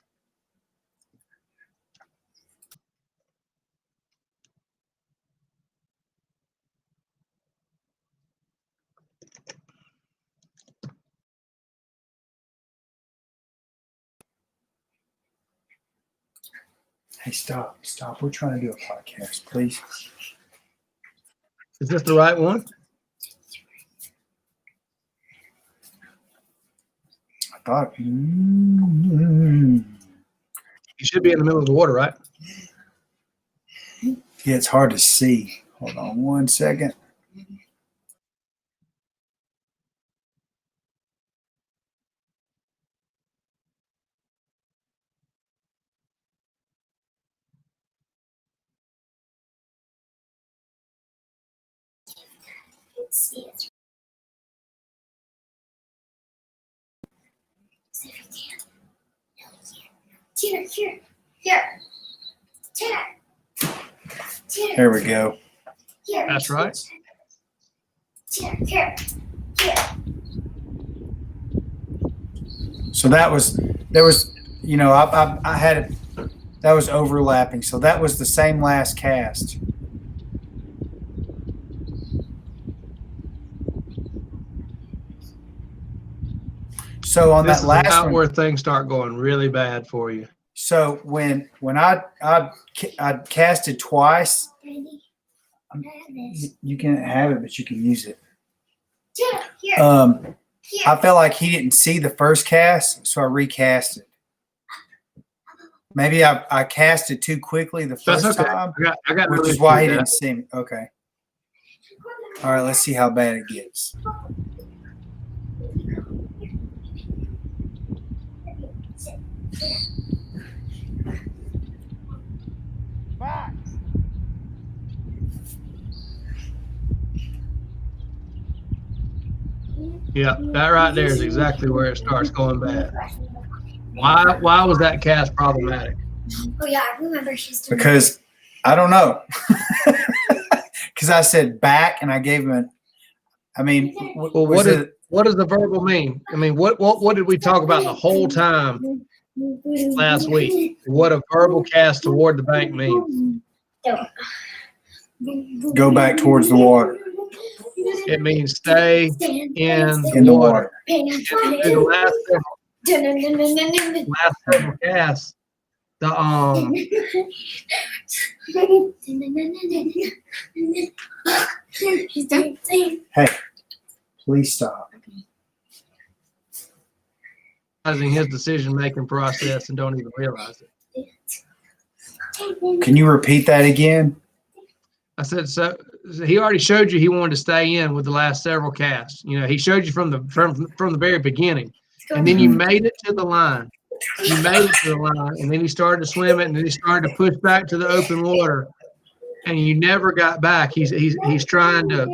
Hey, stop. We're trying to do a podcast, please. Is this the right one? I thought. You should be in the middle of the water, right? Yeah, it's hard to see. Hold on 1 second. See it. See if you can. No, here. Here. There we go. Here. That's right. Here. So there was you know, I had it, that was overlapping. So that was the same last cast. So on This that is last about one, where things start going really bad for you. so when I casted twice, Daddy, I have this. you can have it, but you can use it. Here. I felt like he didn't see the first cast, so I recast it. Maybe I casted too quickly the first That's okay. time, I got no which is issue why he with that. didn't see me. Okay. All right, let's see how bad it gets. Yeah, that right there is exactly where it starts going bad. Why was that cast problematic? Oh yeah, I remember she's doing Because I don't know. Because I said back and I gave him an. I mean, Well, was it? what does the verbal mean? I mean, what did we talk about the whole time last week? What a verbal cast toward the bank means? Go back towards the water. It means stay in In the water. Through the last several casts, She's dancing. Hey, please stop. realizing his decision-making process and don't even realize it. Can you repeat that again? I said, so he already showed you he wanted to stay in with the last several casts. You know, he showed you from the very beginning, and then you made it to the line. You made it to the line, and then he started to swim it, and then he started to push back to the open water, and you never got back. He's trying to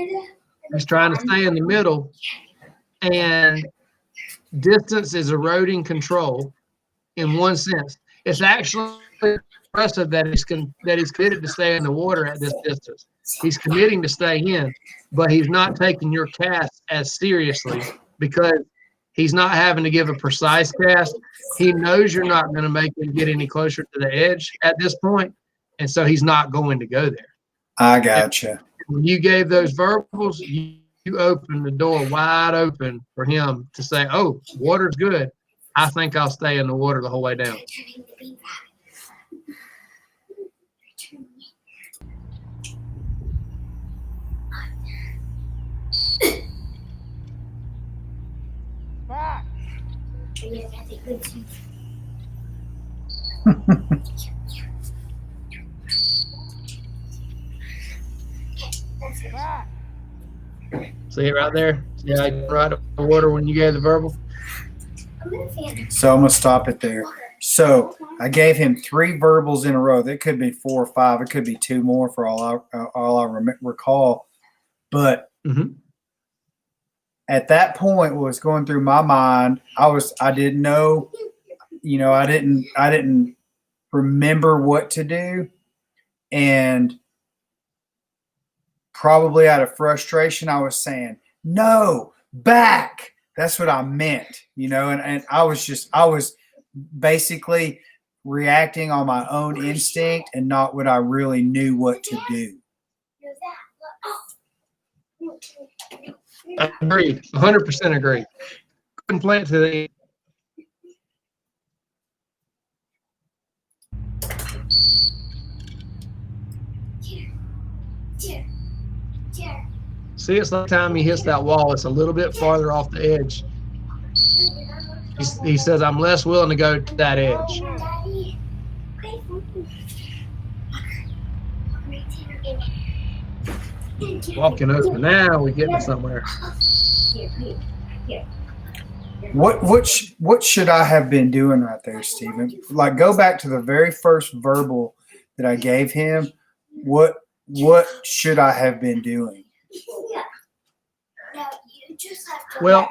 stay in the middle, and distance is eroding control. In one sense, it's actually impressive that he's committed to stay in the water at this distance. He's committing to stay in, but he's not taking your cast as seriously because he's not having to give a precise cast. He knows you're not going to make him get any closer to the edge at this point, and so he's not going to go there. I gotcha. When you gave those verbals, you opened the door wide open for him to say, "Oh, water's good. I think I'll stay in the water the whole way down." See it right there? See how you right up the water when you gave the verbal? So I'm going to stop it there. So I gave him 3 verbals in a row. There could be 4 or 5. It could be 2 more for all I recall. But at that point, what was going through my mind, I didn't know, I didn't remember what to do. And probably out of frustration, I was saying, no, back. That's what I meant, and I was basically reacting on my own instinct and not what I really knew what to do. I agree. 100% agree. Couldn't play it to the See, it's like time he hits that wall, it's a little bit farther off the edge. He says, I'm less willing to go to that edge. Walking over now, we're getting somewhere. What should I have been doing right there, Stephen? Like, go back to the very first verbal that I gave him. What should I have been doing? Well,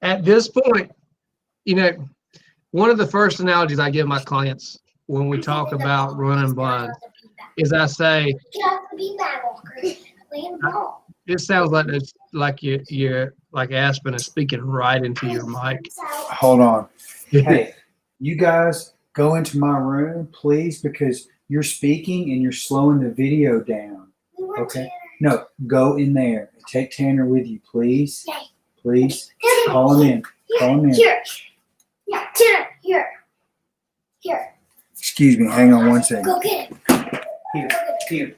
at this point, one of the first analogies I give my clients when we talk about running blind is I say, it sounds like it's like like Aspen is speaking right into your mic. Hold on. Hey, you guys go into my room, please, because you're speaking and you're slowing the video down. Okay? No, go in there. Take Tanner with you, please. Please. Call him in. Call him in. Here. Yeah, Tanner, here. Here. Excuse me. Hang on one second. Go get him. Here. Here.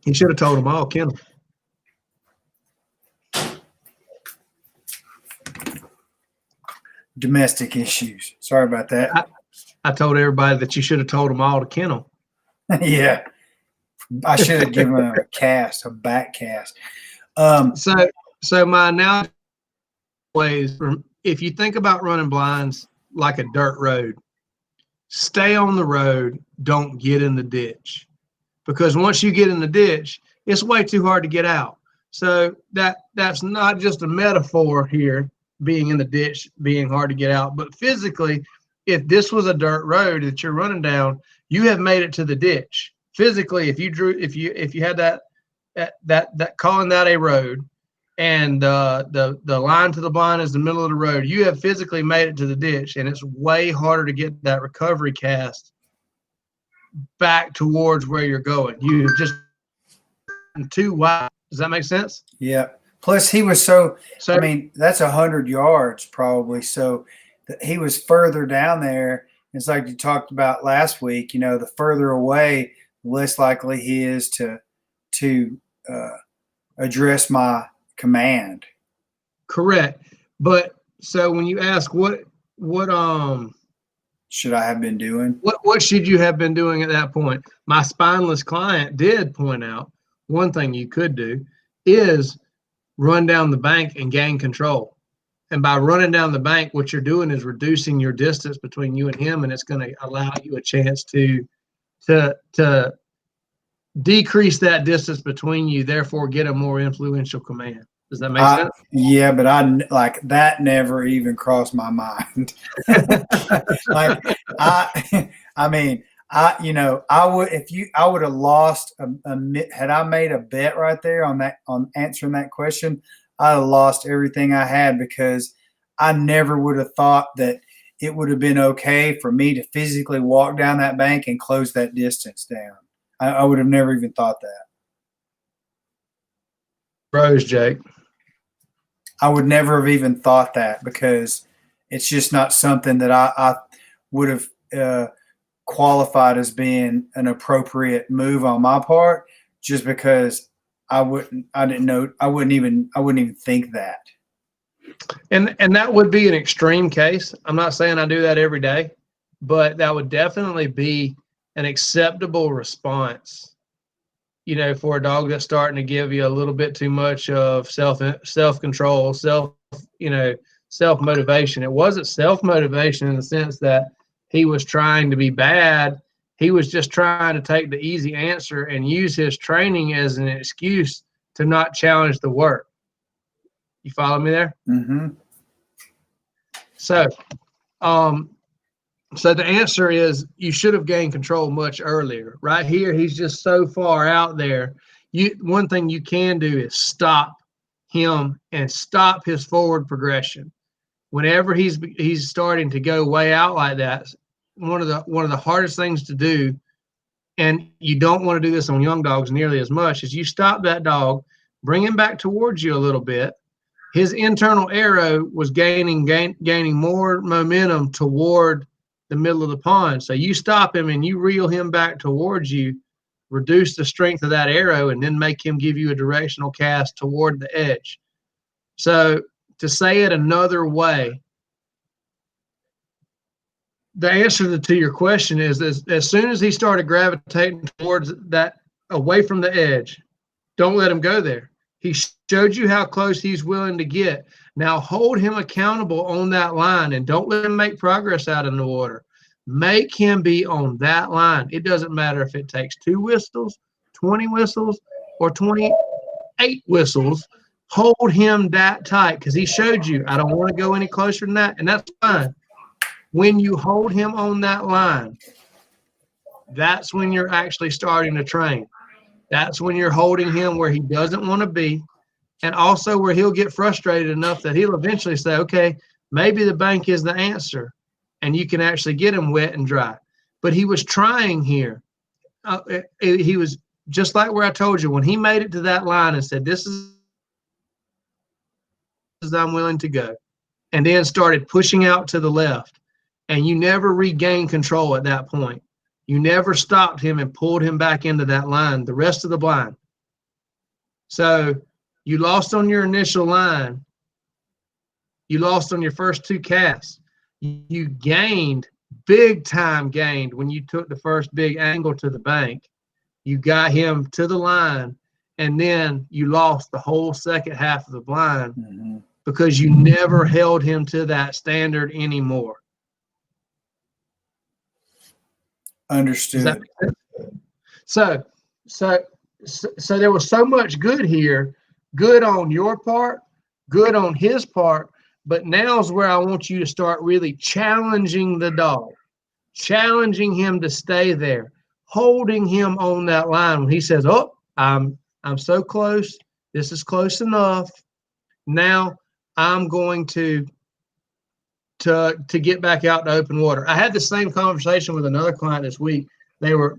You should have told them all, Kendall. Domestic issues. Sorry about that. I told everybody that you should have told them all to kennel. Yeah. I should have given him a back cast. So my analogy is, if you think about running blinds like a dirt road, stay on the road, don't get in the ditch. Because once you get in the ditch, it's way too hard to get out. So that's not just a metaphor here, being in the ditch, being hard to get out, but physically, if this was a dirt road that you're running down, you have made it to the ditch. Physically, if you had that calling that a road, and the line to the blind is the middle of the road, you have physically made it to the ditch, and it's way harder to get that recovery cast back towards where you're going. You've just too wide. Does that make sense? Yeah. Plus, he was I mean, that's 100 yards probably. So he was further down there. It's like you talked about last week. You know, the further away, the less likely he is to address my command. Correct. But so when you ask what should I have been doing? What should you have been doing at that point? My spineless client did point out one thing you could do is run down the bank and gain control. And by running down the bank, what you're doing is reducing your distance between you and him, and it's going to allow you a chance to decrease that distance between you, therefore get a more influential command. Does that make sense? Yeah, but that never even crossed my mind. I would have lost had I made a bet right there on answering that question, I'd have lost everything I had, because I never would have thought that it would have been okay for me to physically walk down that bank and close that distance down. I would have never even thought that. Rose, Jake. I would never have even thought that, because it's just not something that I would have qualified as being an appropriate move on my part, just because I wouldn't even think that. And that would be an extreme case. I'm not saying I do that every day, but that would definitely be an acceptable response, you know, for a dog that's starting to give you a little bit too much of self-control, self-motivation. It wasn't self-motivation in the sense that he was trying to be bad. He was just trying to take the easy answer and use his training as an excuse to not challenge the work. You follow me there? Mm-hmm. So the answer is you should have gained control much earlier. Right here, he's just so far out there. One thing you can do is stop him and stop his forward progression. Whenever he's starting to go way out like that, one of the hardest things to do, and you don't want to do this on young dogs nearly as much, is you stop that dog, bring him back towards you a little bit. His internal arrow was gaining more momentum toward the middle of the pond. So you stop him and you reel him back towards you, reduce the strength of that arrow, and then make him give you a directional cast toward the edge. So to say it another way, the answer to your question is as soon as he started gravitating towards that, away from the edge, don't let him go there. He showed you how close he's willing to get. Now hold him accountable on that line and don't let him make progress out in the water. Make him be on that line. It doesn't matter if it takes 2 whistles, 20 whistles, or 28 whistles. Hold him that tight, because he showed you, I don't want to go any closer than that, and that's fine. When you hold him on that line, that's when you're actually starting to train. That's when you're holding him where he doesn't want to be, and also where he'll get frustrated enough that he'll eventually say, okay, maybe the bank is the answer, and you can actually get him wet and dry. But he was trying here. He was just like where I told you, when he made it to that line and said, this is I'm willing to go, and then started pushing out to the left, and you never regained control at that point. You never stopped him and pulled him back into that line, the rest of the blind. So you lost on your initial line. You lost on your first 2 casts. You gained, big time gained, when you took the first big angle to the bank. You got him to the line, and then you lost the whole second half of the blind because you never held him to that standard anymore. Understood. So there was so much good here, good on your part, good on his part, but now's where I want you to start really challenging the dog, challenging him to stay there, holding him on that line when he says, oh, I'm so close, this is close enough, now I'm going to get back out to open water. I had the same conversation with another client this week. They were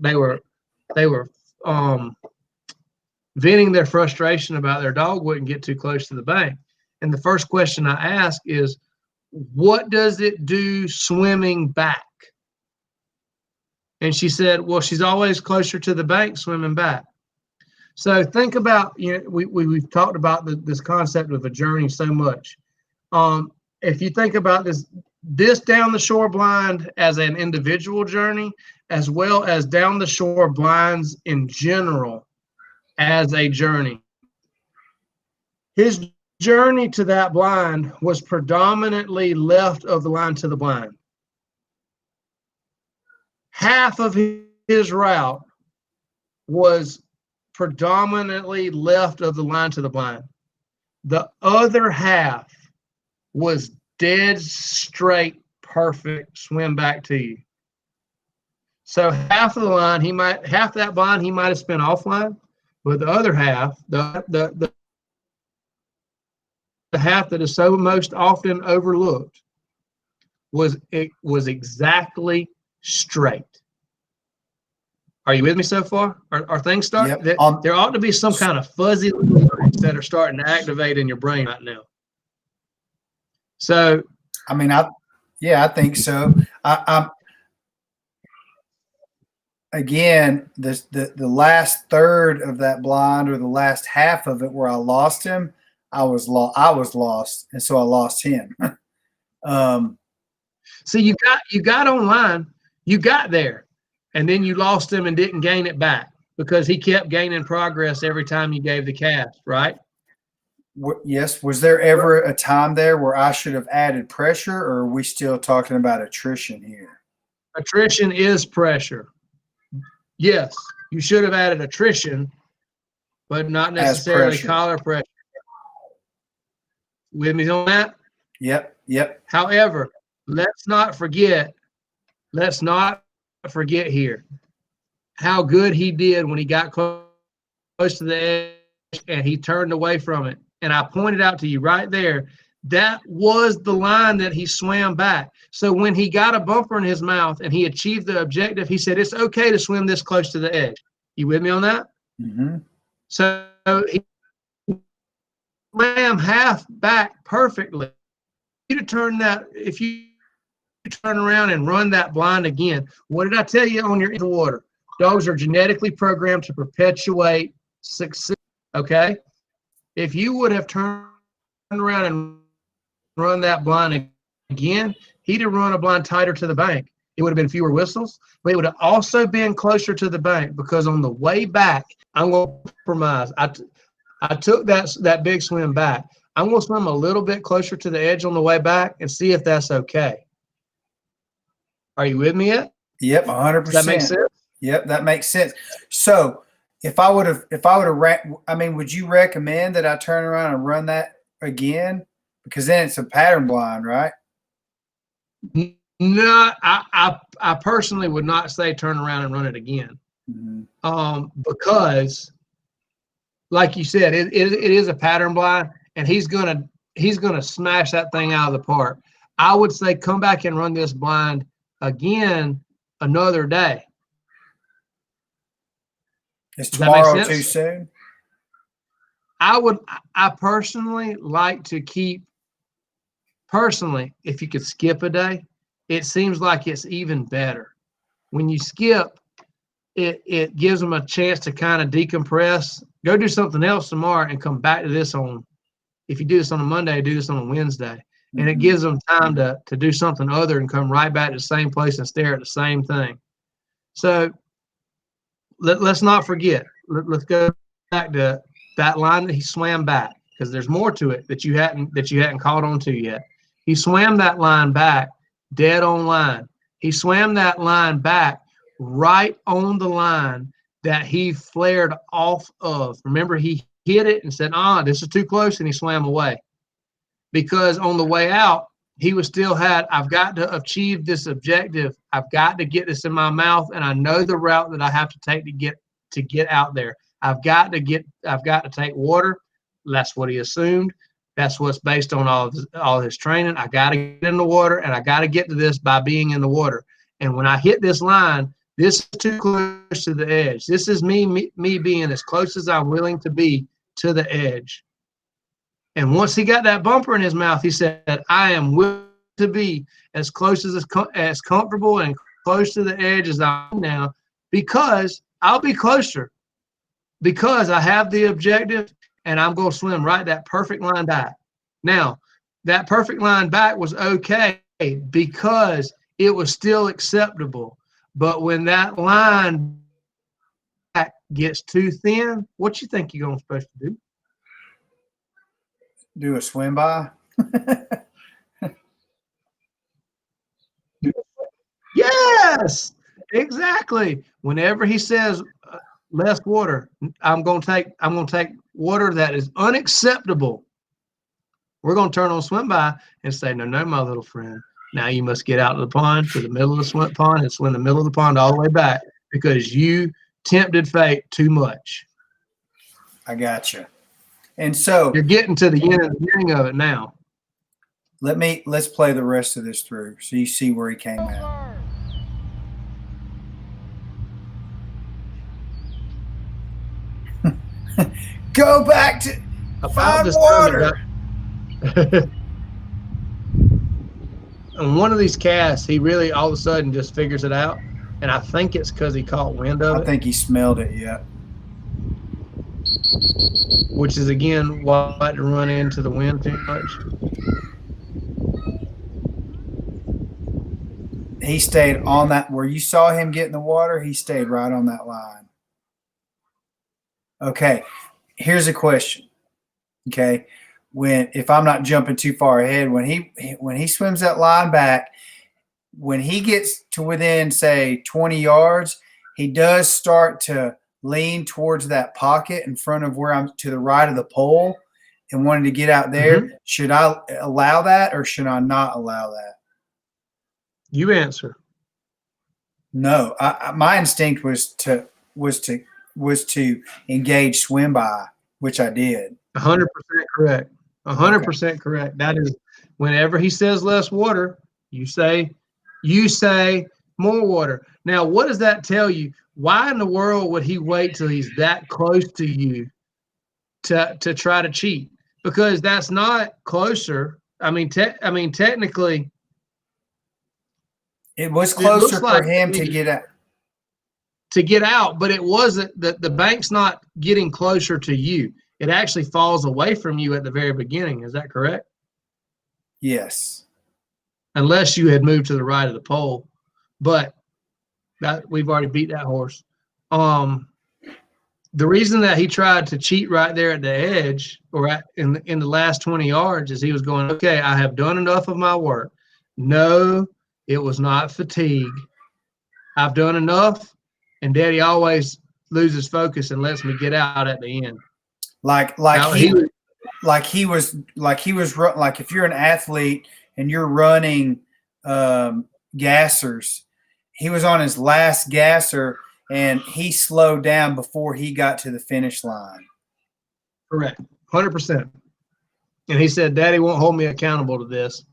venting their frustration about their dog wouldn't get too close to the bank. And the first question I ask is, what does it do swimming back? And she said, well, she's always closer to the bank swimming back. So think about, we've talked about this concept of a journey so much. If you think about this down the shore blind as an individual journey, as well as down the shore blinds in general as a journey. His journey to that blind was predominantly left of the line to the blind. Half of his route was predominantly left of the line to the blind. The other half was dead straight, perfect swim back to you. So half of the line, half that blind he might have spent offline, but the other half, the half that is so most often overlooked, was exactly straight. Are you with me so far? Are things starting? Yep. There ought to be some kind of fuzzy lines that are starting to activate in your brain right now. So, I mean, I think so. I'm again, the last third of that blind, or the last half of it where I lost him, I was lost, and so I lost him. So you got online, you got there, and then you lost him and didn't gain it back because he kept gaining progress every time you gave the cast, right? Yes. Was there ever a time there where I should have added pressure, or are we still talking about attrition here? Attrition is pressure. Yes, you should have added attrition, but not necessarily collar pressure. With me on that? Yep. However, let's not forget here how good he did when he got close to the edge and he turned away from it. And I pointed out to you right there, that was the line that he swam back. So when he got a bumper in his mouth and he achieved the objective, he said, it's okay to swim this close to the edge. You with me on that? Mm-hmm. So he swam half back perfectly. If you turn around and run that blind again, what did I tell you on your water? Dogs are genetically programmed to perpetuate success, okay? If you would have turned around and run that blind again, he'd have run a blind tighter to the bank. It would have been fewer whistles, but it would have also been closer to the bank, because on the way back, I'm going to compromise. I took that big swim back. I'm going to swim a little bit closer to the edge on the way back and see if that's okay. Are you with me yet? Yep, 100%. Does that make sense? Yep, that makes sense. So if I would have, would you recommend that I turn around and run that again? Because then it's a pattern blind, right? No, I personally would not say turn around and run it again. Mm-hmm. Because like you said, it is a pattern blind, and he's gonna smash that thing out of the park. I would say come back and run this blind again another day. Is Does that make tomorrow too sense? soon? I personally like to keep, if you could skip a day, it seems like it's even better. When you skip, it gives them a chance to kind of decompress, go do something else tomorrow, and come back to this on, if you do this on a Monday, do this on a Wednesday. And it gives them time to do something other and come right back to the same place and stare at the same thing. So let's not forget. Let's go back to that line that he swam back, because there's more to it that you hadn't caught on to yet. He swam that line back dead on line. He swam that line back right on the line that he flared off of. Remember, he hit it and said, this is too close, and he swam away. Because on the way out, he was still I've got to achieve this objective. I've got to get this in my mouth, and I know the route that I have to take to get out there. I've got to take water. That's what he assumed. That's what's based on all his training. I got to get in the water, and I got to get to this by being in the water. And when I hit this line, this is too close to the edge. This is me being as close as I'm willing to be to the edge. And once he got that bumper in his mouth, he said, I am willing to be as close as comfortable and close to the edge as I am now, because I'll be closer, because I have the objective, and I'm going to swim right that perfect line back. Now, that perfect line back was okay because it was still acceptable. But when that line back gets too thin, what you think you're supposed to do? Do a swim by? Yes, exactly. Whenever he says less water, I'm going to take water that is unacceptable. We're going to turn on swim by and say, no, my little friend. Now you must get out of the pond to the middle of the swim pond and swim the middle of the pond all the way back, because you tempted fate too much. I got you. And so you're getting to the end of it now. Let's play the rest of this through so you see where he came out. Go back to find water. On one of these casts, he really all of a sudden just figures it out, and I think it's because he caught wind of it. I think he smelled it, yeah. Which is again why I like to run into the wind too much. He stayed on that, where you saw him get in the water, he stayed right on that line. Okay, here's a question. Okay, if I'm not jumping too far ahead, when he swims that line back, when he gets to within, say, 20 yards, he does start to lean towards that pocket in front of where I'm to the right of the pole and wanting to get out there. Mm-hmm. Should I allow that or should I not allow that? You answer. No, my instinct was to engage swim by, which I did. 100% correct. 100% correct. That is, whenever he says less water, you say more water. Now, what does that tell you? Why in the world would he wait till he's that close to you to try to cheat? Because that's not closer. I mean, technically, it was closer for him to get out. To get out, but it wasn't. The bank's not getting closer to you. It actually falls away from you at the very beginning. Is that correct? Yes. Unless you had moved to the right of the pole, but we've already beat that horse. The reason that he tried to cheat right there at the edge or in the last 20 yards is he was going, okay, I have done enough of my work. No, it was not fatigue. I've done enough, and Daddy always loses focus and lets me get out at the end. Like if you're an athlete and you're running gassers. He was on his last gasser, and he slowed down before he got to the finish line. Correct. 100%. And he said, Daddy won't hold me accountable to this,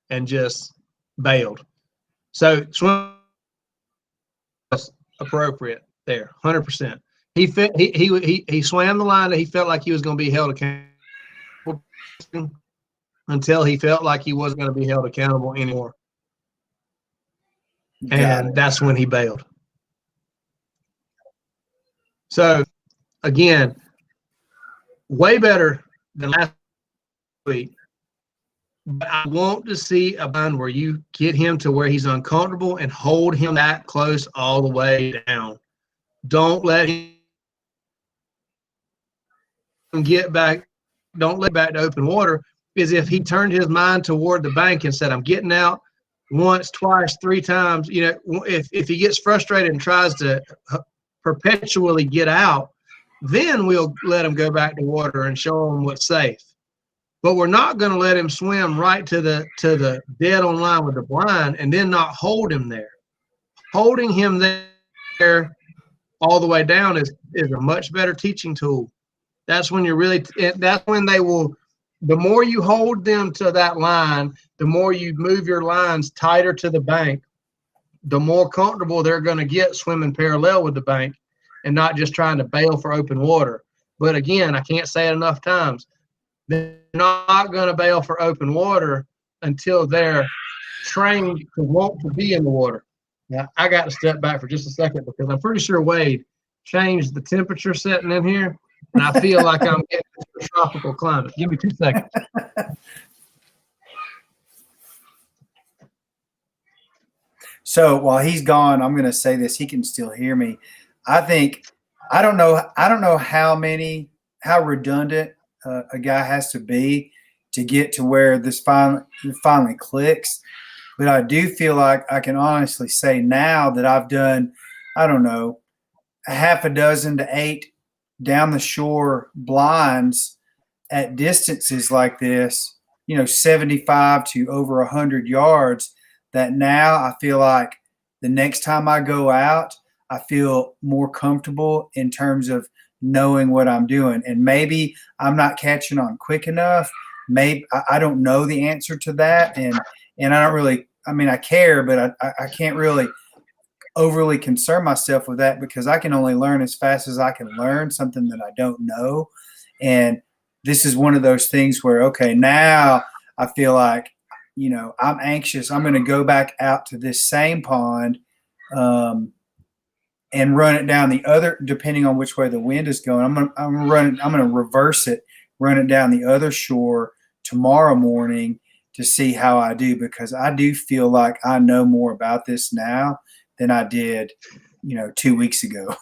and just bailed. So swim was appropriate there, 100%. He swam the line that he felt like he was going to be held accountable until he felt like he wasn't going to be held accountable anymore. And that's when he bailed. So again, way better than last week. But I want to see a bind where you get him to where he's uncomfortable and hold him that close all the way down. Don't let him get back. Don't let back to open water. Because if he turned his mind toward the bank and said, I'm getting out once, twice, 3 times, you know, if he gets frustrated and tries to perpetually get out, then we'll let him go back to water and show him what's safe. But we're not going to let him swim right to the dead on line with the blind and then not hold him there. Holding him there all the way down is a much better teaching tool. That's when you're really, that's when they will, the more you hold them to that line, the more you move your lines tighter to the bank, the more comfortable they're going to get swimming parallel with the bank and not just trying to bail for open water. But again, I can't say it enough times. They're not going to bail for open water until they're trained to want to be in the water. Now, I got to step back for just a second because I'm pretty sure Wade changed the temperature setting in here, and I feel like I'm getting into a tropical climate. Give me 2 seconds. So while he's gone, I'm going to say this. He can still hear me. I don't know how redundant a guy has to be to get to where this finally clicks. But I do feel like I can honestly say now that I've done, I don't know, a half a dozen to 8 down the shore blinds at distances like this, 75 to over 100 yards, that now I feel like the next time I go out, I feel more comfortable in terms of knowing what I'm doing. And maybe I'm not catching on quick enough. Maybe I don't know the answer to that. And I don't really, I care, but I can't really overly concern myself with that because I can only learn as fast as I can learn something that I don't know. And this is one of those things where, okay, now I feel like, I'm anxious. I'm going to go back out to this same pond and run it down the other, depending on which way the wind is going. I'm going to reverse it, run it down the other shore tomorrow morning to see how I do, because I do feel like I know more about this now than I did, 2 weeks ago.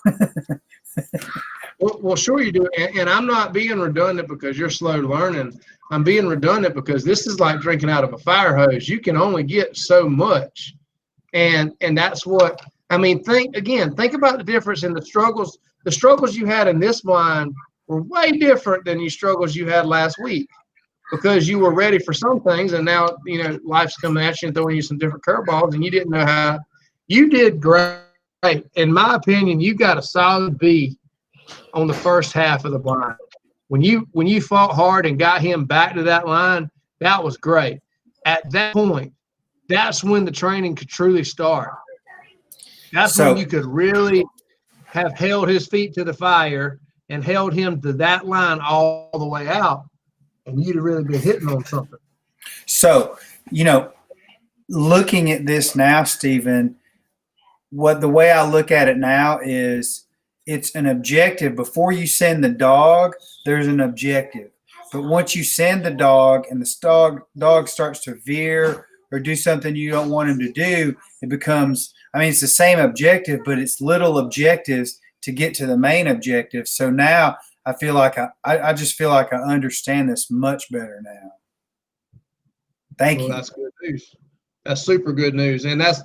Well, sure you do. And I'm not being redundant because you're slow learning. I'm being redundant because this is like drinking out of a fire hose. You can only get so much. And that's what, think about the difference in the struggles. The struggles you had in this blind were way different than the struggles you had last week because you were ready for some things. And now, life's coming at you and throwing you some different curveballs and you didn't know how. You did great. In my opinion, you got a solid B on the first half of the blind. When you fought hard and got him back to that line, that was great. At that point, that's when the training could truly start. That's when you could really have held his feet to the fire and held him to that line all the way out, and you'd have really been hitting on something. So, looking at this now, Stephen, the way I look at it now is it's an objective. Before you send the dog, there's an objective. But once you send the dog and the dog starts to veer or do something you don't want him to do, it becomes, it's the same objective, but it's little objectives to get to the main objective. So now I feel like I just feel like I understand this much better now. Thank you. That's good news. That's super good news. And that's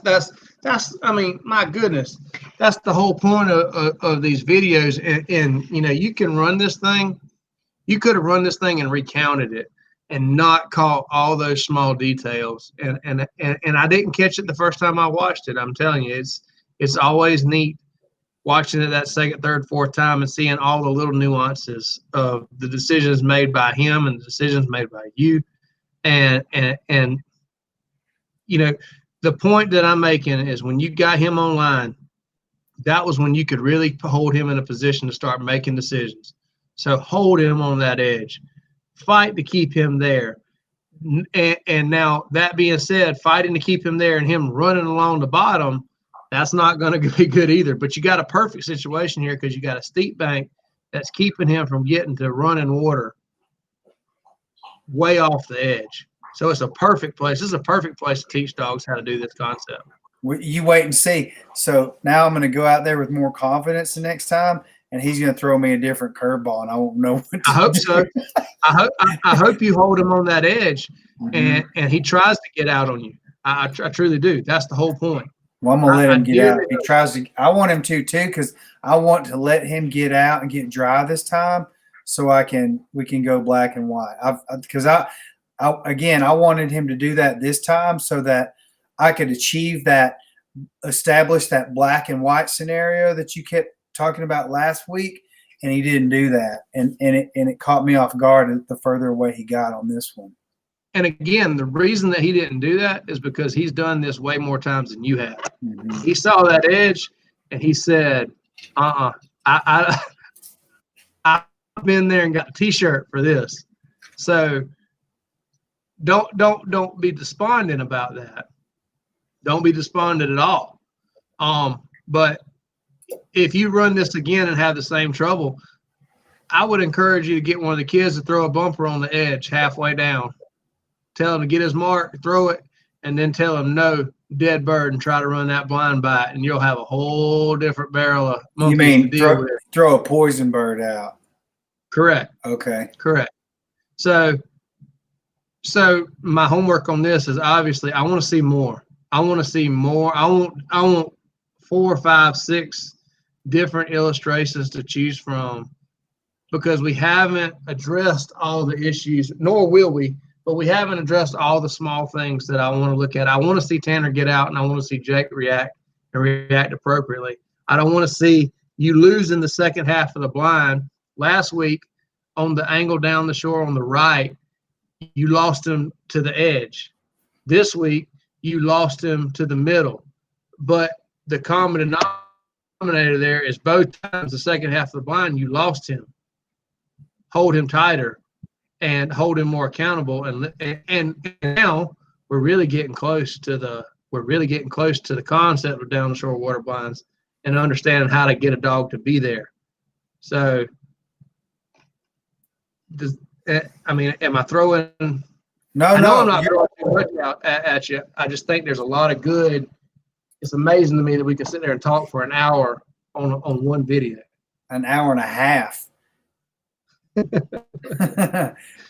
my goodness, that's the whole point of these videos. And you can run this thing. You could have run this thing and recounted it. and not caught all those small details. And I didn't catch it the first time I watched it. I'm telling you, it's always neat watching it that second, third, fourth time and seeing all the little nuances of the decisions made by him and the decisions made by you. And you know, the point that I'm making is when you got him online, that was when you could really hold him in a position to start making decisions. So hold him on that edge, fight to keep him there. And now that being said, fighting to keep him there and him running along the bottom, that's not going to be good either. But you got a perfect situation here because you got a steep bank that's keeping him from getting to running water way off the edge. So it's a perfect place. This is a perfect place to teach dogs how to do this concept. You wait and see. So now I'm going to go out there with more confidence the next time, and he's going to throw me a different curveball, and I won't know what to I hope do. so. I hope you hold him on that edge, and he tries to get out on you. I truly do. That's the whole point. Well, I'm going to let him get out. do. He tries to. I want him to too, because I want to let him get out and get dry this time, so we can go black and white. Because I wanted him to do that this time so that I could establish that black and white scenario that you kept talking about last week, and he didn't do that, and it caught me off guard the further away he got on this one. And again, the reason that he didn't do that is because he's done this way more times than you have. Mm-hmm. He saw that edge and he said, I've been there and got a t-shirt for this. So don't be despondent about that. Don't be despondent at all. But if you run this again and have the same trouble, I would encourage you to get one of the kids to throw a bumper on the edge halfway down. Tell him to get his mark, throw it, and then tell him no, dead bird, and try to run that blind bite, and you'll have a whole different barrel of monkeys to deal with. Throw a poison bird out? Correct. Okay. Correct. So my homework on this is obviously I want to see more. I want to see more. I want 4, 5, 6 different illustrations to choose from because we haven't addressed all the issues, nor will we. But we haven't addressed all the small things that I want to look at. I want to see Tanner get out, and I want to see Jake react and react appropriately. I don't want to see you lose in the second half of the blind. Last week, on the angle down the shore on the right, you lost him to the edge. This week, you lost him to the middle. But the common denominator there is both times the second half of the blind, you lost him. Hold him tighter. And hold him more accountable, and now we're really getting close to the concept of down the shore water blinds and understanding how to get a dog to be there. So, am I throwing? No, I know no, I'm not throwing too much out at you. I just think there's a lot of good. It's amazing to me that we can sit there and talk for an hour on one video. An hour and a half.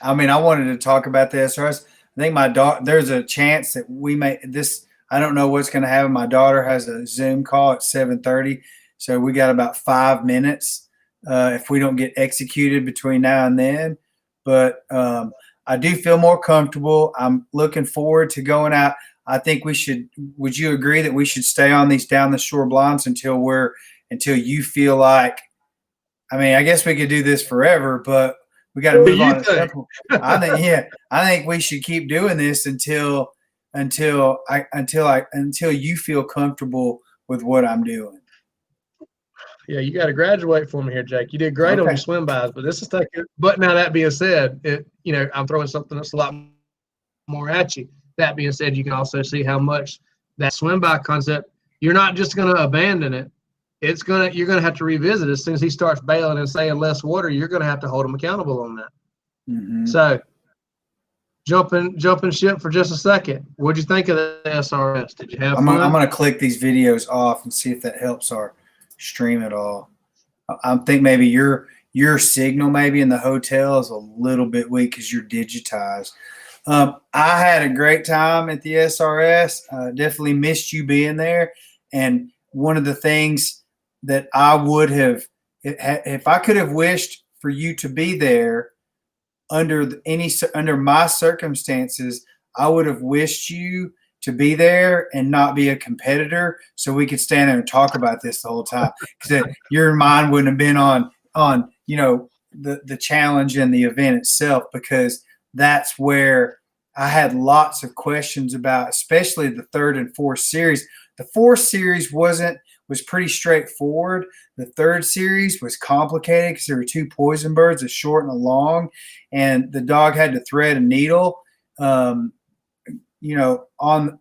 I mean, I wanted to talk about the SRS. I think my daughter, there's a chance that we may this. I don't know what's going to happen. My daughter has a Zoom call at 7:30, so we got about 5 minutes if we don't get executed between now and then. But I do feel more comfortable. I'm looking forward to going out. I think we should. Would you agree that we should stay on these down the shore blinds until you feel like? I mean, I guess we could do this forever, but we got to move on. I think we should keep doing this until you feel comfortable with what I'm doing. Yeah, you got to graduate for me here, Jake. You did great on your swim bys, but this is taking. But now that being said, I'm throwing something that's a lot more at you. That being said, you can also see how much that swim by concept. You're not just going to abandon it. You're gonna have to revisit it. As soon as he starts bailing and saying less water, you're gonna have to hold him accountable on that. Mm-hmm. So jumping ship for just a second. What'd you think of the SRS? Did you have fun? I'm gonna click these videos off and see if that helps our stream at all. I think maybe your signal maybe in the hotel is a little bit weak because you're digitized. I had a great time at the SRS. Definitely missed you being there. And one of the things that I would have, if I could have wished for you to be there, under my circumstances, I would have wished you to be there and not be a competitor, so we could stand there and talk about this the whole time. Because your mind wouldn't have been on the challenge and the event itself, because that's where I had lots of questions about, especially the third and fourth series. The fourth series was pretty straightforward. The third series was complicated because there were two poison birds, a short and a long, and the dog had to thread a needle, on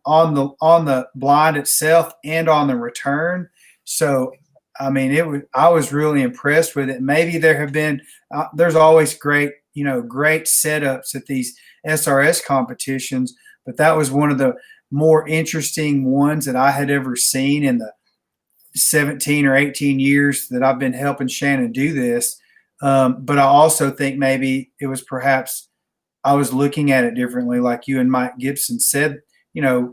the blind itself and on the return. So, I mean, I was really impressed with it. Maybe there have been, there's always great setups at these SRS competitions, but that was one of the more interesting ones that I had ever seen in the 17 or 18 years that I've been helping Shannon do this. But I also think maybe it was perhaps I was looking at it differently, like you and Mike Gibson said,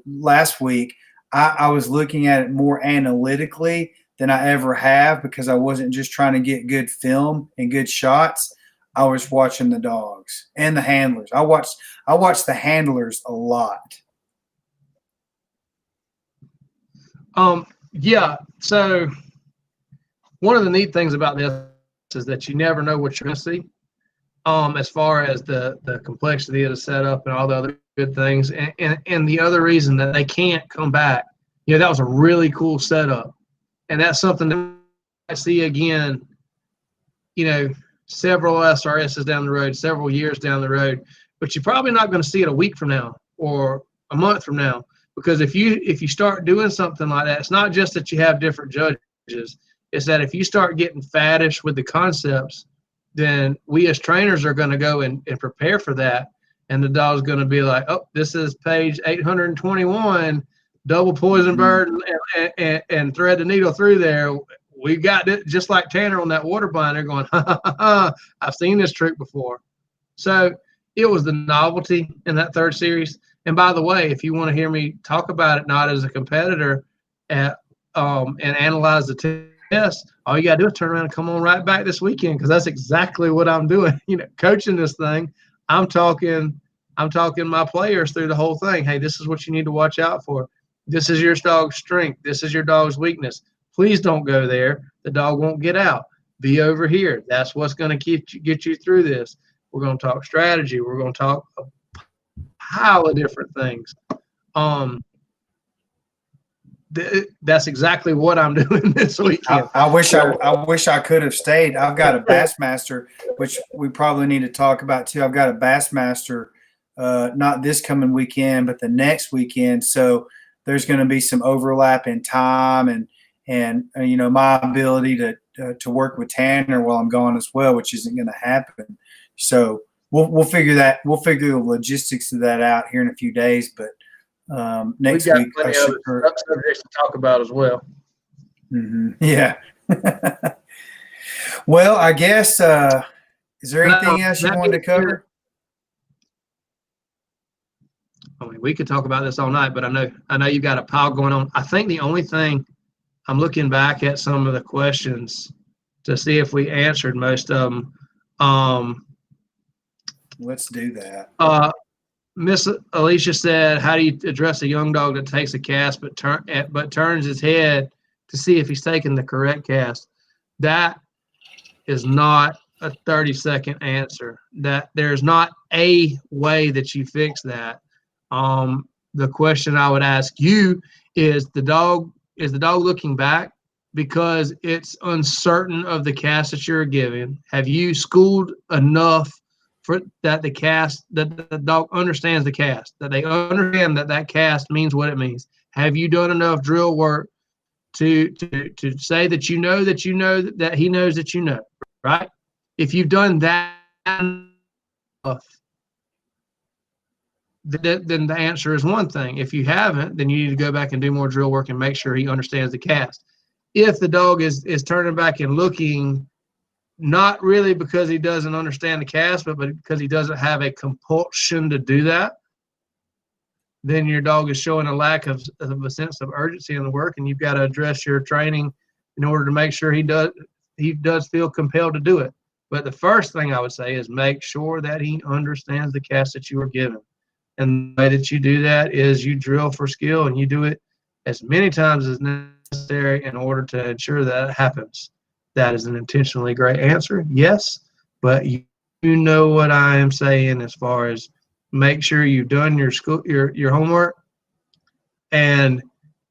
last week. I was looking at it more analytically than I ever have, because I wasn't just trying to get good film and good shots. I was watching the dogs and the handlers. I watched the handlers a lot. Yeah. So one of the neat things about this is that you never know what you're going to see. As far as the complexity of the setup and all the other good things, and the other reason that they can't come back, that was a really cool setup, and that's something that I see again, several SRSs down the road, several years down the road, but you're probably not going to see it a week from now or a month from now, because if you start doing something like that, it's not just that you have different judges, it's that if you start getting faddish with the concepts, then we as trainers are going to go and prepare for that. And the dog's going to be like, oh, this is page 821, double poison bird and thread the needle through there. We got it, just like Tanner on that water blind. They're going, ha, ha, ha, ha, I've seen this trick before. So it was the novelty in that third series. And by the way, if you want to hear me talk about it, not as a competitor, and analyze the test, all you got to do is turn around and come on right back this weekend, because that's exactly what I'm doing. Coaching this thing, I'm talking my players through the whole thing. Hey, this is what you need to watch out for. This is your dog's strength. This is your dog's weakness. Please don't go there. The dog won't get out. Be over here. That's what's going to get you through this. We're going to talk strategy. We're going to talk a pile of different things. That's exactly what I'm doing this weekend. I wish I could have stayed. I've got a Bassmaster, which we probably need to talk about too. I've got a Bassmaster, not this coming weekend, but the next weekend. So there's going to be some overlap in time and my ability to work with Tanner while I'm gone as well, which isn't going to happen. So we'll figure the logistics of that out here in a few days, but. Next week, plenty of subjects to talk about as well. Yeah. Well, I guess, is there anything else you wanted to cover? I mean, we could talk about this all night, but I know you've got a pile going on. I think the only thing, I'm looking back at some of the questions to see if we answered most of them. Let's do that. Miss Alicia said, how do you address a young dog that takes a cast but turns his head to see if he's taking the correct cast? That is not a 30-second answer. That there's not a way that you fix that. The question I would ask you is the dog looking back because it's uncertain of the cast that you're giving? Have you schooled enough for that the dog understands the cast, that they understand that cast means what it means? Have you done enough drill work to say that you know that he knows that you know, right? If you've done that enough, then the answer is one thing. If you haven't, then you need to go back and do more drill work and make sure he understands the cast. If the dog is turning back and looking, not really because he doesn't understand the cast, but because he doesn't have a compulsion to do that, then your dog is showing a lack of a sense of urgency in the work, and you've got to address your training in order to make sure he does feel compelled to do it. But the first thing I would say is make sure that he understands the cast that you are given. And the way that you do that is you drill for skill, and you do it as many times as necessary in order to ensure that it happens. That is an intentionally great answer, yes, but you know what I am saying as far as make sure you've done your homework, and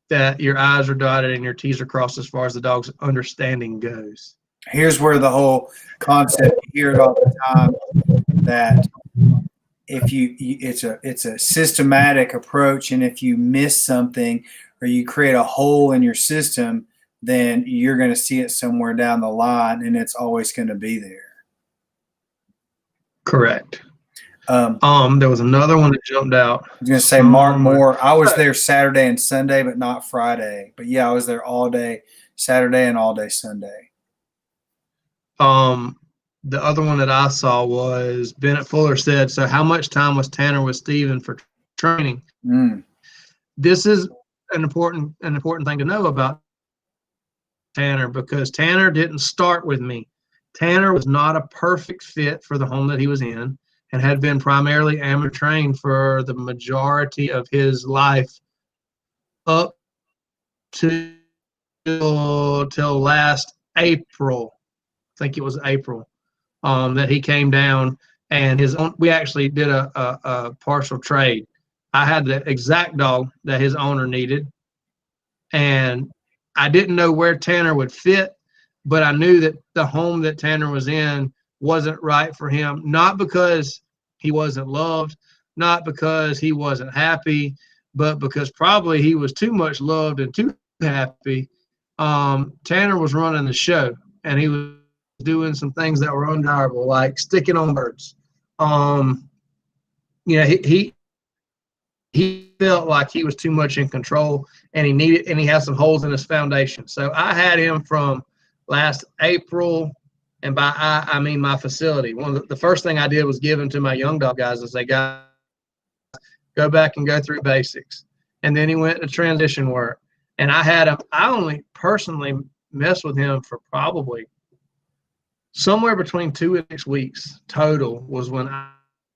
that your I's are dotted and your T's are crossed as far as the dog's understanding goes. Here's where the whole concept, you hear it all the time, that if it's a systematic approach, and if you miss something or you create a hole in your system, then you're going to see it somewhere down the line, and it's always going to be there. Correct. There was another one that jumped out. I was going to say Mark Moore. I was there Saturday and Sunday, but not Friday. But yeah, I was there all day Saturday and all day Sunday. The other one that I saw was Bennett Fuller said, so how much time was Tanner with Steven for training? This is an important thing to know about Tanner, because Tanner didn't start with me. Tanner was not a perfect fit for the home that he was in, and had been primarily amateur trained for the majority of his life up to till last April. I think it was April. That he came down, and we actually did a partial trade. I had the exact dog that his owner needed, and I didn't know where Tanner would fit, but I knew that the home that Tanner was in wasn't right for him, not because he wasn't loved, not because he wasn't happy, but because probably he was too much loved and too happy. Tanner was running the show, and he was doing some things that were undesirable, like sticking on birds. He felt like he was too much in control, and he had some holes in his foundation. So I had him from last April, and by I mean my facility. The first thing I did was give him to my young dog guys and say, guys, go back and go through basics. And then he went to transition work, and I had him. I only personally messed with him for probably somewhere between 2 and 6 weeks total was when I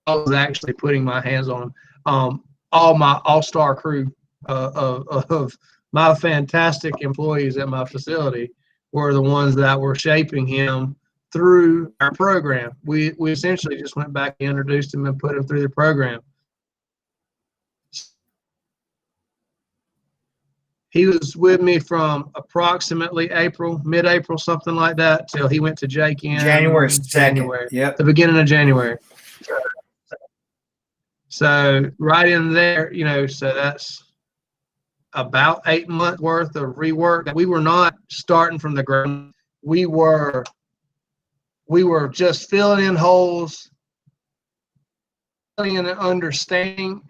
was actually putting my hands on him. All my all-star crew of my fantastic employees at my facility were the ones that were shaping him through our program. We essentially just went back and introduced him and put him through the program. He was with me from approximately mid-April, something like that, till he went to Jake in January 2nd. Yep. The beginning of January. So right in there, so that's about 8 months worth of rework. We were not starting from the ground. We were just filling in holes, filling in and understanding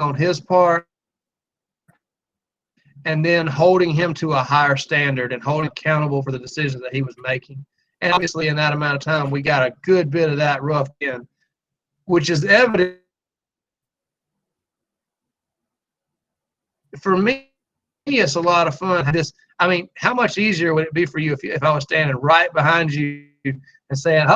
on his part, and then holding him to a higher standard and holding accountable for the decisions that he was making. And obviously in that amount of time, we got a good bit of that roughed in, which is evident. For me, it's a lot of fun. How much easier would it be for you if I was standing right behind you and saying,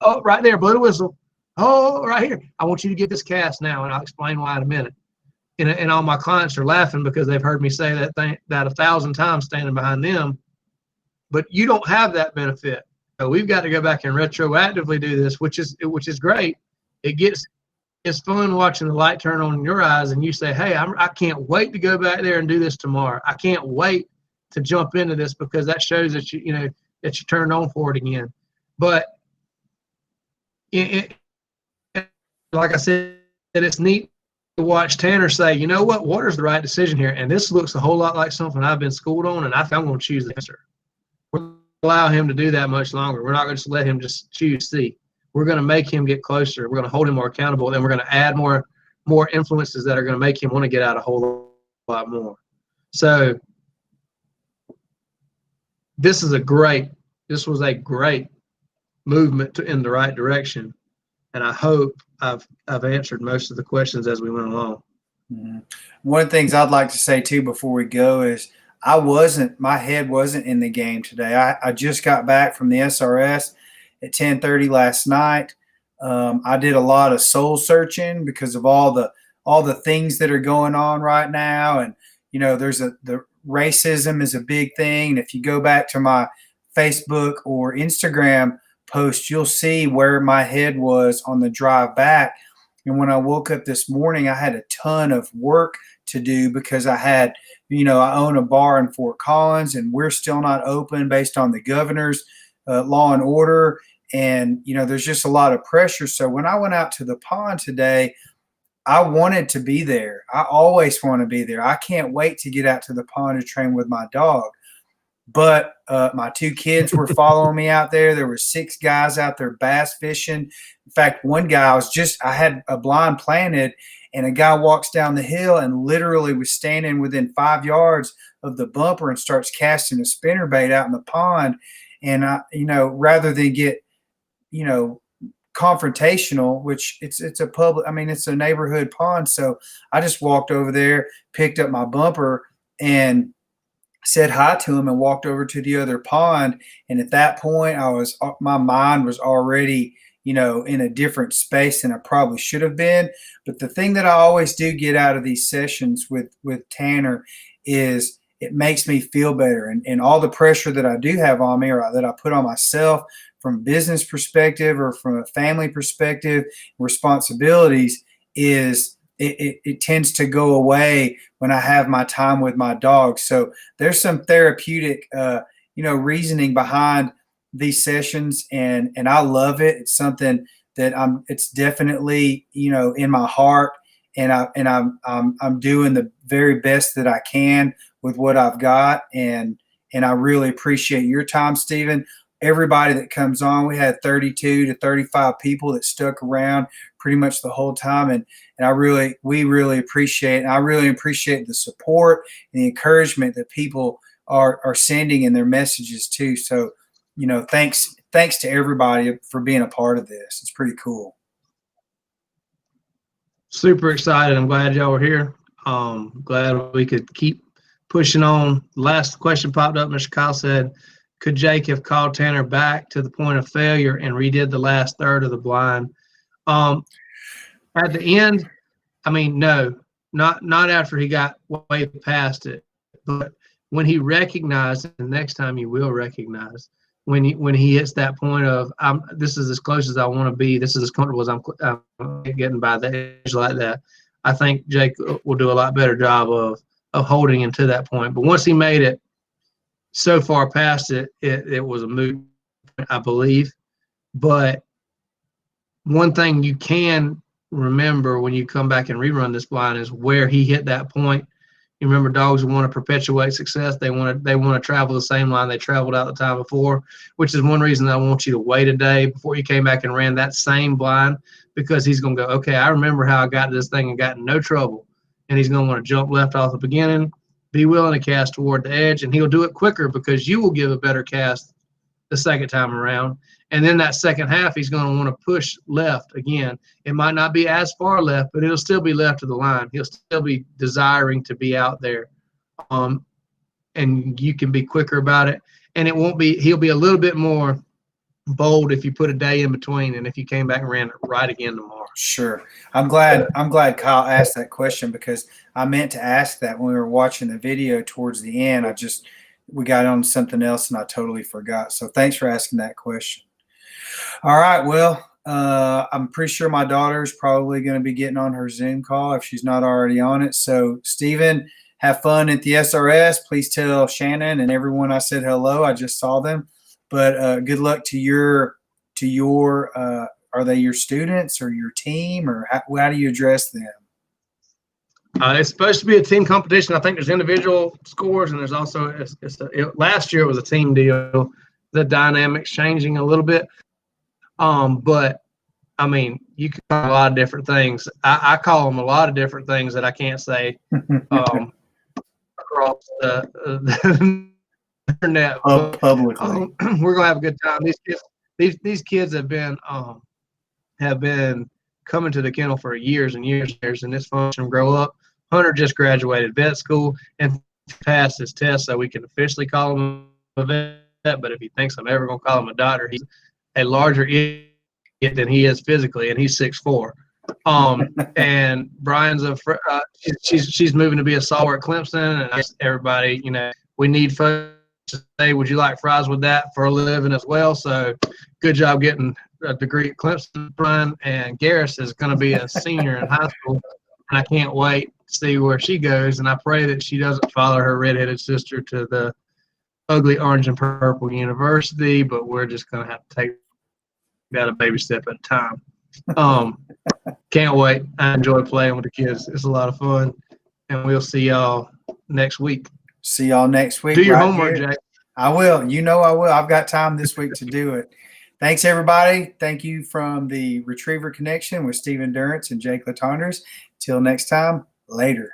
oh, right there, blow the whistle. Oh, right here. I want you to get this cast now, and I'll explain why in a minute. And all my clients are laughing because they've heard me say that 1,000 times standing behind them. But you don't have that benefit. So we've got to go back and retroactively do this, which is great. It's fun watching the light turn on in your eyes, and you say, hey, I can't wait to go back there and do this tomorrow. I can't wait to jump into this, because that shows that you turned on for it again. But like I said, it's neat to watch Tanner say, you know what, water's the right decision here, and this looks a whole lot like something I've been schooled on, and I think I'm going to choose the answer. We're going to allow him to do that much longer. We're not going to just let him just choose C. We're going to make him get closer. We're going to hold him more accountable, and we're going to add more influences that are going to make him want to get out a whole lot more. So this was a great movement in the right direction, and I hope I've answered most of the questions as we went along. Mm-hmm. One of the things I'd like to say too before we go is my head wasn't in the game today. I just got back from the SRS at 10:30 last night. I did a lot of soul searching because of all the things that are going on right now. And, the racism is a big thing. And if you go back to my Facebook or Instagram post, you'll see where my head was on the drive back. And when I woke up this morning, I had a ton of work to do because I own a bar in Fort Collins, and we're still not open based on the governor's law and order. And, there's just a lot of pressure. So when I went out to the pond today, I wanted to be there. I always want to be there. I can't wait to get out to the pond to train with my dog. But my two kids were following me out there. There were 6 guys out there bass fishing. In fact, one guy I had a blind planted, and a guy walks down the hill and literally was standing within 5 yards of the bumper and starts casting a spinnerbait out in the pond. And rather than get, confrontational, which it's a neighborhood pond. So I just walked over there, picked up my bumper, and said hi to him and walked over to the other pond. And at that point, my mind was already, in a different space than I probably should have been. But the thing that I always do get out of these sessions with Tanner is it makes me feel better. And all the pressure that I do have on me, or that I put on myself from a business perspective or from a family perspective, responsibilities, is it tends to go away when I have my time with my dog. So there's some therapeutic, reasoning behind these sessions, and I love it. It's something that it's definitely, in my heart, and I'm doing the very best that I can with what I've got. And I really appreciate your time, Stephen. Everybody that comes on, we had 32 to 35 people that stuck around pretty much the whole time. And we really appreciate it. And I really appreciate the support and the encouragement that people are sending in their messages too. So, thanks to everybody for being a part of this. It's pretty cool. Super excited. I'm glad y'all were here. Glad we could keep pushing on. Last question popped up. Mr. Kyle said, could Jake have called Tanner back to the point of failure and redid the last third of the blind? At the end, no, not after he got way past it, but when he recognized, and next time you will recognize, when he hits that point of, this is as close as I want to be, this is as comfortable as I'm getting by the edge like that, I think Jake will do a lot better job of holding him to that point. But once he made it so far past it, it was a moot, I believe. But one thing you can remember when you come back and rerun this blind is where he hit that point. You remember, dogs want to perpetuate success. They want to travel the same line they traveled out the time before, which is one reason I want you to wait a day before you came back and ran that same blind, because he's going to go, okay, I remember how I got to this thing and got in no trouble. And he's going to want to jump left off the beginning, be willing to cast toward the edge, and he'll do it quicker because you will give a better cast the second time around. And then that second half, he's going to want to push left again. It might not be as far left, but it'll still be left of the line. He'll still be desiring to be out there. And you can be quicker about it. And he'll be a little bit more bold if you put a day in between and if you came back and ran it right again tomorrow. Sure. I'm glad Kyle asked that question, because I meant to ask that when we were watching the video towards the end. We got on something else and I totally forgot. So thanks for asking that question. All right. Well, I'm pretty sure my daughter's probably going to be getting on her Zoom call if she's not already on it. So Stephen, have fun at the SRS. Please tell Shannon and everyone I said hello. I just saw them. But good luck to your are they your students or your team, or how do you address them? It's supposed to be a team competition. I think there's individual scores, and there's also last year it was a team deal. The dynamics changing a little bit, but you can call a lot of different things. I call them a lot of different things that I can't say across the internet. Publicly. We're gonna have a good time. These kids have been coming to the kennel for years and years, and this function grow up. Hunter just graduated vet school, and pass his test so we can officially call him a vet. But if he thinks I'm ever going to call him a doctor, he's a larger idiot than he is physically, and he's 6'4". And Brian's she's moving to be a stalwart at Clemson, and everybody, we need folks to say, would you like fries with that for a living as well? So good job getting a degree at Clemson, Brian. And Garris is going to be a senior in high school, and I can't wait to see where she goes. And I pray that she doesn't follow her redheaded sister to the ugly orange and purple university, but we're just going to have to take that a baby step at a time. Can't wait. I enjoy playing with the kids. It's a lot of fun. And we'll see y'all next week. See y'all next week. Do your homework, Jake. I will. I will. I've got time this week to do it. Thanks, everybody. Thank you from the Retriever Connection with Stephen Durrance and Jake Latonders. Till next time, later.